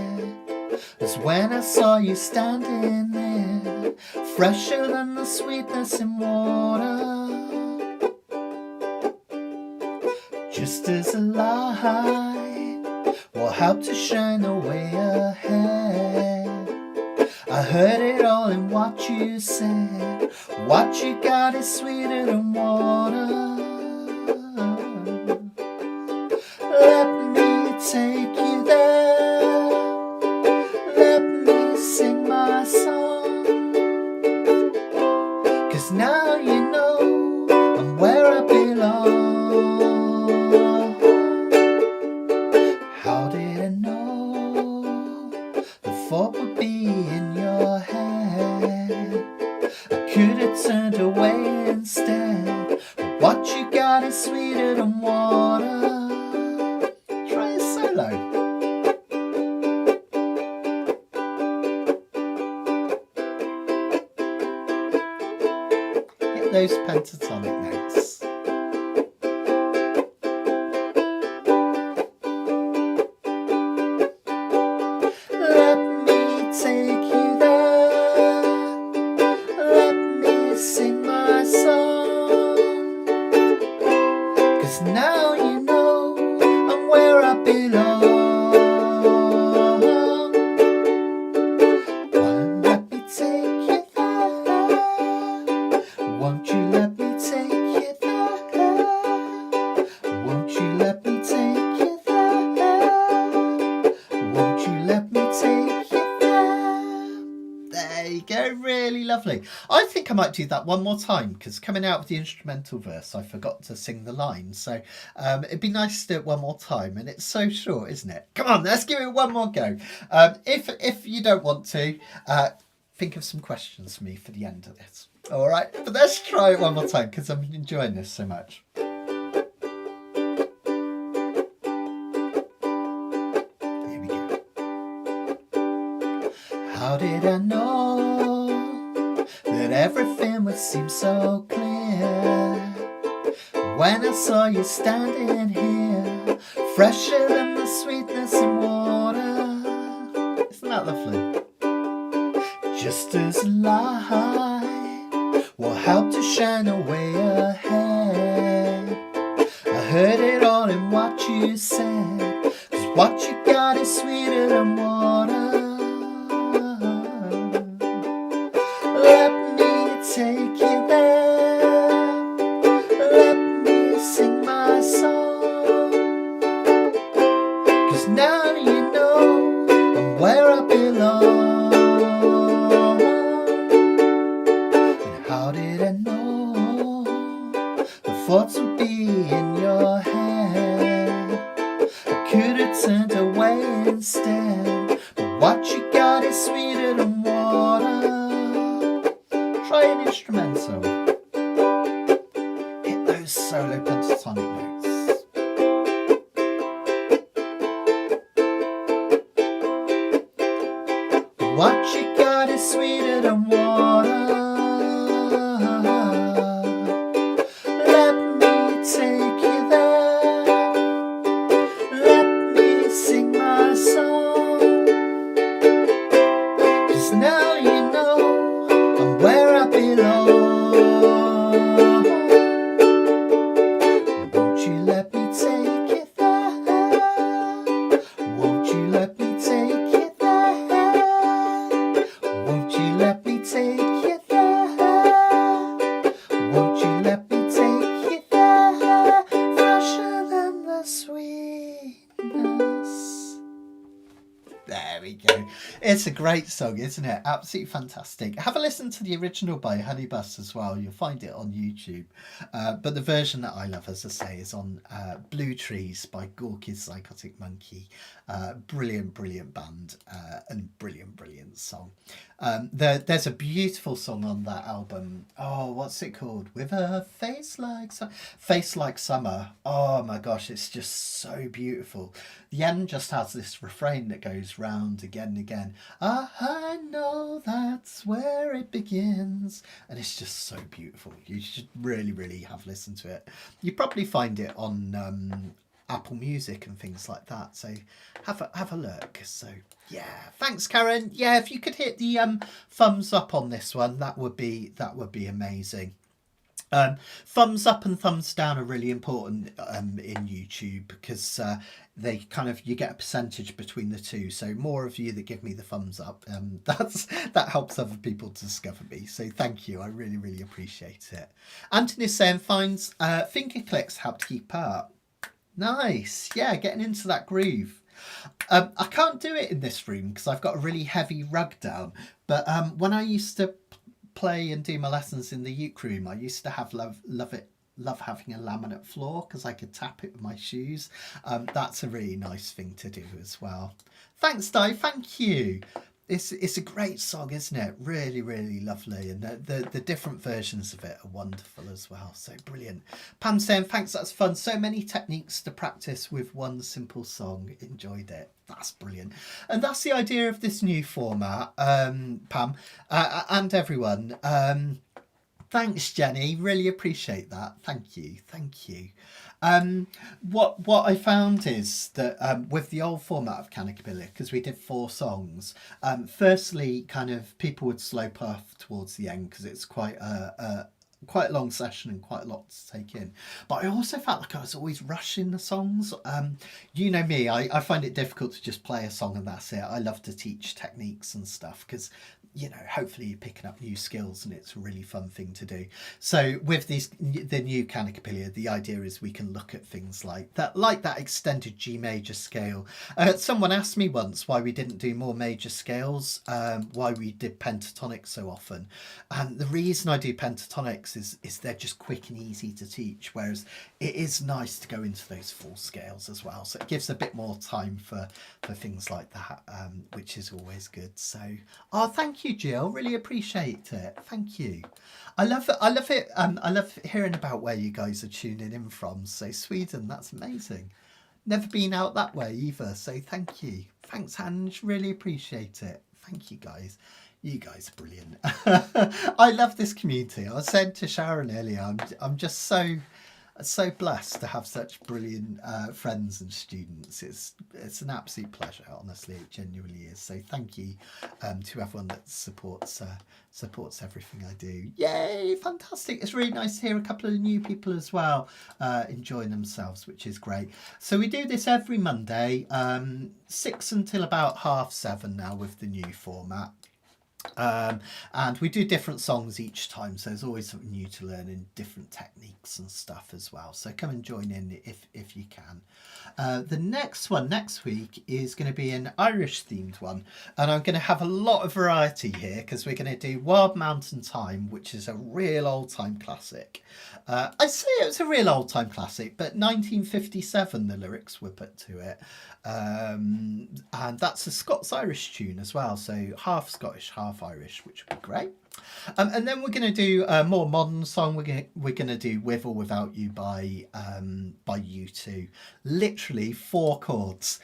As when I saw you standing there, fresher than the sweetness in water. Just as the light will help to shine the way ahead. I heard it all in what you said. What you got is sweeter than water. Let me take you there. Let me sing my song. 'Cause now you know I'm where I belong. How did I know the thought would be in your head? I could have turned away instead, but what you got is sweeter than water. Try a solo. Hit those pentatonic notes. Now you know I'm where I belong. Won't let me take you there. Won't you let me take you there? Won't you let me take you there? Won't you let me take you there? There you go, really lovely. I think I might do that one more time, because coming out of the instrumental verse I forgot to sing the line, so it'd be nice to do it one more time, and it's so short, isn't it? Come on, let's give it one more go. If you don't want to, think of some questions for me for the end of this. All right, but let's try it one more time because I'm enjoying this so much. Here we go. How did I know that everything would seem so clear? When I saw you standing here, fresher than the sweetness in water. Isn't that lovely? Just as light will help to shine a way ahead. I heard it all in what you said, 'cause what you got is sweeter than water. Let me take you there. Let me sing my song. 'Cause now you know I'm where I belong. And how did I know the thoughts would be in your head? I could have turned away instead, but what you got is sweeter than water. Try an instrumental. Hit those solo pentatonic notes. What you got is sweeter than water. There we go. It's a great song, isn't it? Absolutely fantastic. Have a listen to the original by Honeybus as well. You'll find it on YouTube. But the version that I love, as I say, is on Blue Trees by Gorky's Zygotic Mynci. Brilliant, brilliant band and brilliant, brilliant song. There's a beautiful song on that album. Oh, what's it called? With a face like summer. Oh my gosh, it's just so beautiful. The end just has this refrain that goes round again and again. I know that's where it begins. And it's just so beautiful. You should really, really have listened to it. You probably find it on Apple Music and things like that. So have a look. So yeah, thanks, Karen. Yeah, if you could hit the thumbs up on this one, that would be amazing. Thumbs up and thumbs down are really important in YouTube because they kind of, you get a percentage between the two. So more of you that give me the thumbs up, that helps other people to discover me. So thank you, I really, really appreciate it. Anthony's saying finds finger clicks help to keep up. Nice, yeah, getting into that groove. I can't do it in this room because I've got a really heavy rug down. But when I used to play and do my lessons in the uke room, I used to have love having a laminate floor because I could tap it with my shoes. That's a really nice thing to do as well. Thanks, Di. Thank you. It's a great song, isn't it? Really, really lovely, and the different versions of it are wonderful as well. So brilliant. Pam saying thanks, that's fun. So many techniques to practice with one simple song. Enjoyed it. That's brilliant, and that's the idea of this new format, Pam, and everyone. Thanks, Jenny. Really appreciate that. Thank you. Thank you. What I found is that with the old format of Kanikapila, because we did 4 songs, firstly, kind of people would slope off towards the end because it's quite a long session and quite a lot to take in. But I also felt like I was always rushing the songs. You know me, I find it difficult to just play a song and that's it. I love to teach techniques and stuff because, you know, hopefully you're picking up new skills and it's a really fun thing to do. So with the new Kanikapila, the idea is we can look at things like that extended G major scale. Someone asked me once why we didn't do more major scales, why we did pentatonics so often. And the reason I do pentatonics is they're just quick and easy to teach, whereas it is nice to go into those full scales as well. So it gives a bit more time for things like that, which is always good. So, oh, thank you, Jill. Really appreciate it. Thank you. I love it. I love hearing about where you guys are tuning in from. So Sweden, that's amazing. Never been out that way either. So thank you. Thanks, Hanj. Really appreciate it. Thank you, guys. You guys are brilliant. I love this community. I was saying to Sharon earlier, I'm just so blessed to have such brilliant friends and students. It's an absolute pleasure, honestly. It genuinely is. So thank you to everyone that supports everything I do. Yay, fantastic. It's really nice to hear a couple of new people as well enjoying themselves, which is great. So we do this every Monday, 6 until about 7:30 now with the new format. And we do different songs each time, so there's always something new to learn and different techniques and stuff as well. So come and join in if you can. The next one next week is going to be an Irish themed one, and I'm going to have a lot of variety here because we're going to do Wild Mountain Time, which is a real old time classic. I say it's a real old time classic, but 1957 the lyrics were put to it. And that's a Scots-Irish tune as well, so half Scottish, half Irish, which would be great. And then we're going to do a more modern song. We're going to do With or Without You by U2. Literally 4 chords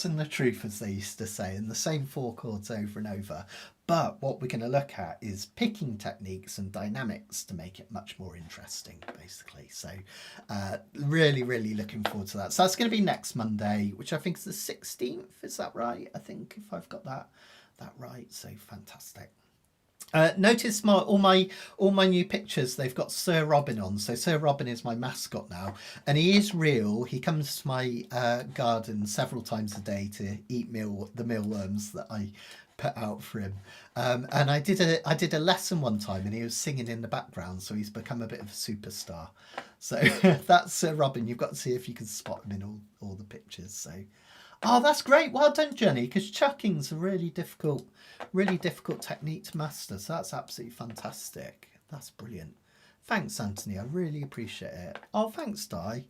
and the truth, as they used to say, and the same 4 chords over and over. But what we're going to look at is picking techniques and dynamics to make it much more interesting, basically. So really, really looking forward to that. So that's going to be next Monday, which I think is the 16th. Is that right? I think, if I've got that right. So fantastic. Notice all my new pictures, they've got Sir Robin on. So Sir Robin is my mascot now, and he is real. He comes to my garden several times a day to eat the mealworms that I put out for him. And I did a lesson one time, and he was singing in the background, so he's become a bit of a superstar. So that's Sir Robin. You've got to see if you can spot him in all the pictures. So Oh, that's great. Well done, Jenny, because chucking's a really difficult technique to master. So that's absolutely fantastic. That's brilliant. Thanks, Anthony. I really appreciate it. Oh, thanks, Di.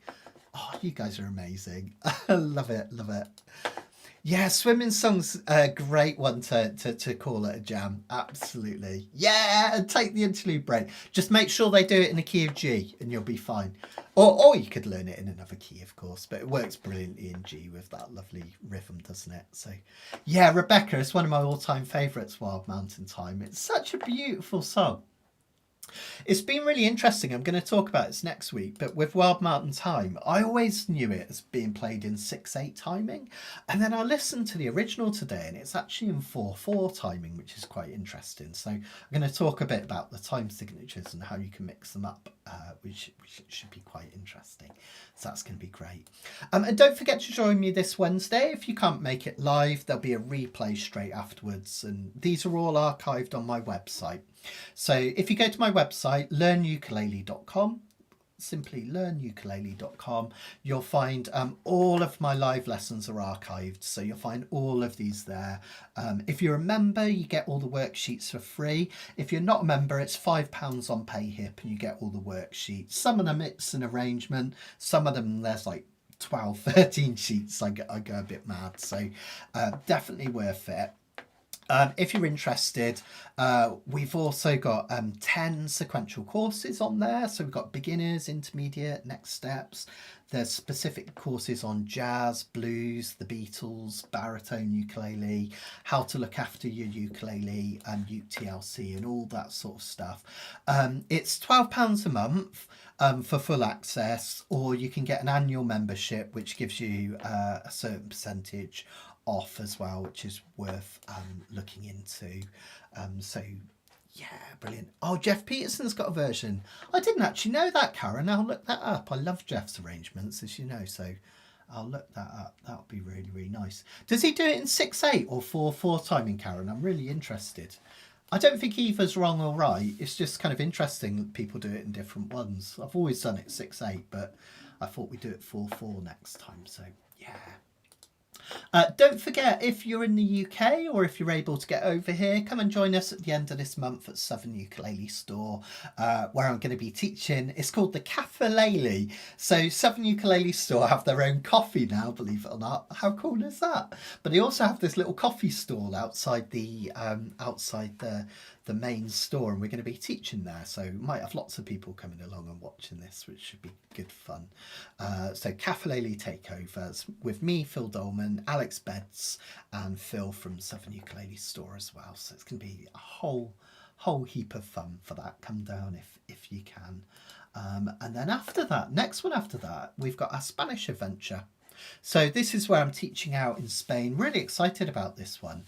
Oh, you guys are amazing. Love it, love it. Yeah, swimming song's a great one to call it a jam. Absolutely. Yeah, and take the interlude break. Just make sure they do it in a key of G and you'll be fine. Or you could learn it in another key, of course, but it works brilliantly in G with that lovely rhythm, doesn't it? So, yeah, Rebecca, it's one of my all-time favourites, Wild Mountain Time. It's such a beautiful song. It's been really interesting. I'm going to talk about this next week, but with Wild Mountain Time, I always knew it as being played in 6/8 timing. And then I listened to the original today and it's actually in 4/4 timing, which is quite interesting. So I'm going to talk a bit about the time signatures and how you can mix them up, which should be quite interesting. So that's going to be great. And don't forget to join me this Wednesday. If you can't make it live, there'll be a replay straight afterwards. And these are all archived on my website. So if you go to my website, learnukulele.com, simply learnukulele.com, you'll find all of my live lessons are archived. So you'll find all of these there. If you're a member, you get all the worksheets for free. If you're not a member, it's £5 on PayHip and you get all the worksheets. Some of them it's an arrangement. Some of them there's like 12, 13 sheets. I go a bit mad. So definitely worth it. If you're interested, we've also got 10 sequential courses on there. So we've got beginners, intermediate, next steps. There's specific courses on jazz, blues, the Beatles, baritone ukulele, how to look after your ukulele and UTLC and all that sort of stuff. It's £12 a month for full access, or you can get an annual membership, which gives you a certain percentage off as well, which is worth looking into. So yeah, brilliant. Oh, Jeff Peterson's got a version. I didn't actually know that, Karen. I'll look that up. I love Jeff's arrangements, as you know, so I'll look that up. That'll be really, really nice. Does he do it in 6/8 or 4/4 timing, Karen? I'm really interested. I don't think either's wrong or right. It's just kind of interesting that people do it in different ones. I've always done it 6/8, but I thought we'd do it 4/4 next time. So yeah. Don't forget, if you're in the UK or if you're able to get over here, come and join us at the end of this month at Southern Ukulele Store, where I'm going to be teaching. It's called the Cafe. So Southern Ukulele Store have their own coffee now, believe it or not. How cool is that? But they also have this little coffee stall outside the main store, and we're going to be teaching there, so we might have lots of people coming along and watching this, which should be good fun. So Cafe takeovers with me, Phil Dolman, Alex Beds and Phil from Southern Ukulele Store as well, so it's going to be a whole heap of fun for that. Come down if you can. And then after that, next one after that, we've got our Spanish adventure. So this is where I'm teaching out in Spain. Really excited about this one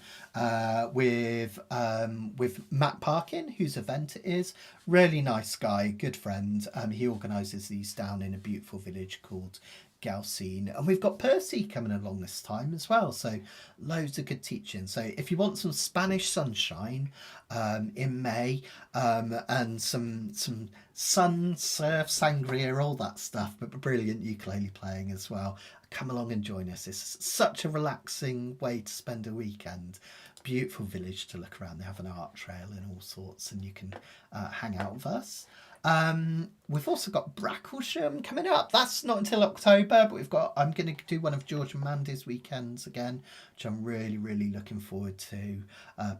with Matt Parkin, whose event it is. Really nice guy, good friend. He organises these down in a beautiful village called Galcine, and we've got Percy coming along this time as well, so loads of good teaching. So if you want some Spanish sunshine in May and some sun, surf, sangria, all that stuff, but brilliant ukulele playing as well, come along and join us. It's such a relaxing way to spend a weekend. Beautiful village to look around. They have an art trail and all sorts, and you can hang out with us. We've also got Bracklesham coming up. That's not until October, but I'm going to do one of George and Mandy's weekends again, which I'm really, really looking forward to.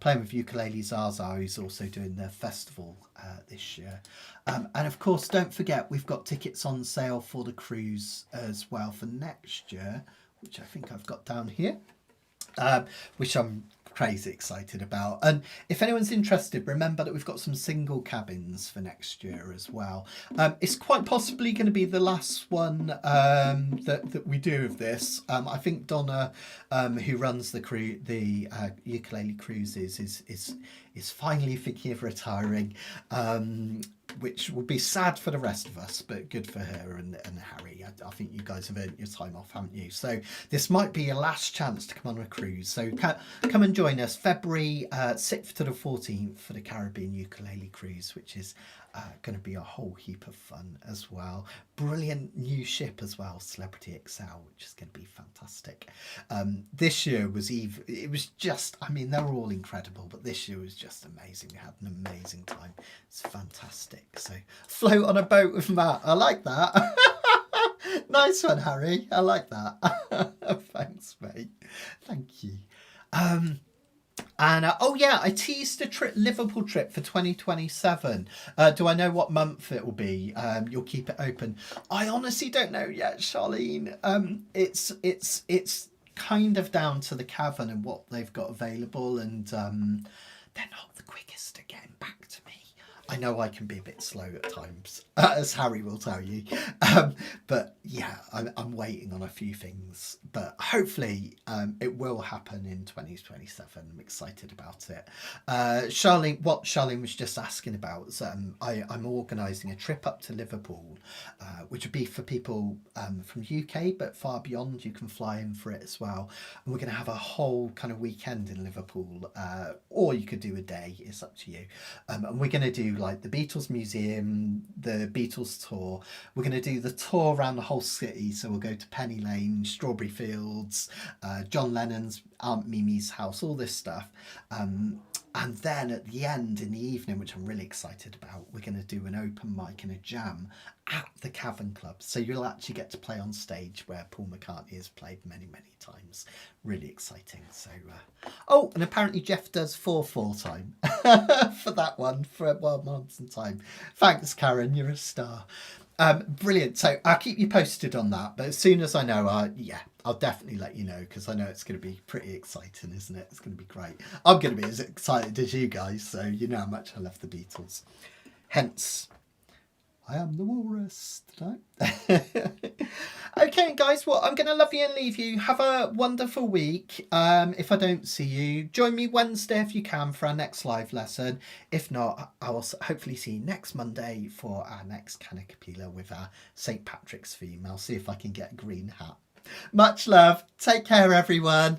Playing with Ukulele Zaza, who's also doing the festival this year. And of course, don't forget, we've got tickets on sale for the cruise as well for next year, which I think I've got down here, which I'm crazy excited about. And if anyone's interested, remember that we've got some single cabins for next year as well. It's quite possibly going to be the last one that we do of this. I think Donna, who runs the ukulele cruises, is finally thinking of retiring, which would be sad for the rest of us, but good for her and Harry. I think you guys have earned your time off, haven't you? So this might be your last chance to come on a cruise. So come and join us February 6th to the 14th for the Caribbean Ukulele Cruise, which is going to be a whole heap of fun as well. Brilliant new ship as well, Celebrity Excel, which is going to be fantastic. This year was it was just, I mean, they're all incredible, but this year was just amazing. We had an amazing time. It's fantastic. So float on a boat with Matt. I like that. Nice one, Harry. I like that. Thanks, mate. Thank you. And oh yeah, I teased a Liverpool trip for 2027. Do I know what month it will be? You'll keep it open. I honestly don't know yet, Charlene. It's kind of down to the cavern and what they've got available, and they're not the quickest at getting back to me. I know I can be a bit slow at times, as Harry will tell you. But yeah, I'm waiting on a few things. But hopefully it will happen in 2027. I'm excited about it. Charlene, what Charlene was just asking about is I'm organising a trip up to Liverpool, which would be for people from UK, but far beyond. You can fly in for it as well. And we're going to have a whole kind of weekend in Liverpool, or you could do a day. It's up to you. And we're going to do like the Beatles Museum, the Beatles tour. We're going to do the tour around the whole city. So we'll go to Penny Lane, Strawberry Fields, John Lennon's Aunt Mimi's house, all this stuff. And then at the end in the evening, which I'm really excited about, we're going to do an open mic and a jam at the Cavern Club. So you'll actually get to play on stage where Paul McCartney has played many, many times. Really exciting. So, oh, and apparently Jeff does 4/4 time for that one for a Wild Monson time. Thanks, Karen. You're a star. Brilliant. So I'll keep you posted on that. But as soon as I know, yeah, I'll definitely let you know, because I know it's going to be pretty exciting, isn't it? It's going to be great. I'm going to be as excited as you guys. So you know how much I love the Beatles. Hence, I am the walrus tonight. Okay, guys, well, I'm going to love you and leave you. Have a wonderful week. If I don't see you, join me Wednesday if you can for our next live lesson. If not, I will hopefully see you next Monday for our next Kanikapila with our St. Patrick's theme. I'll see if I can get a green hat. Much love. Take care, everyone.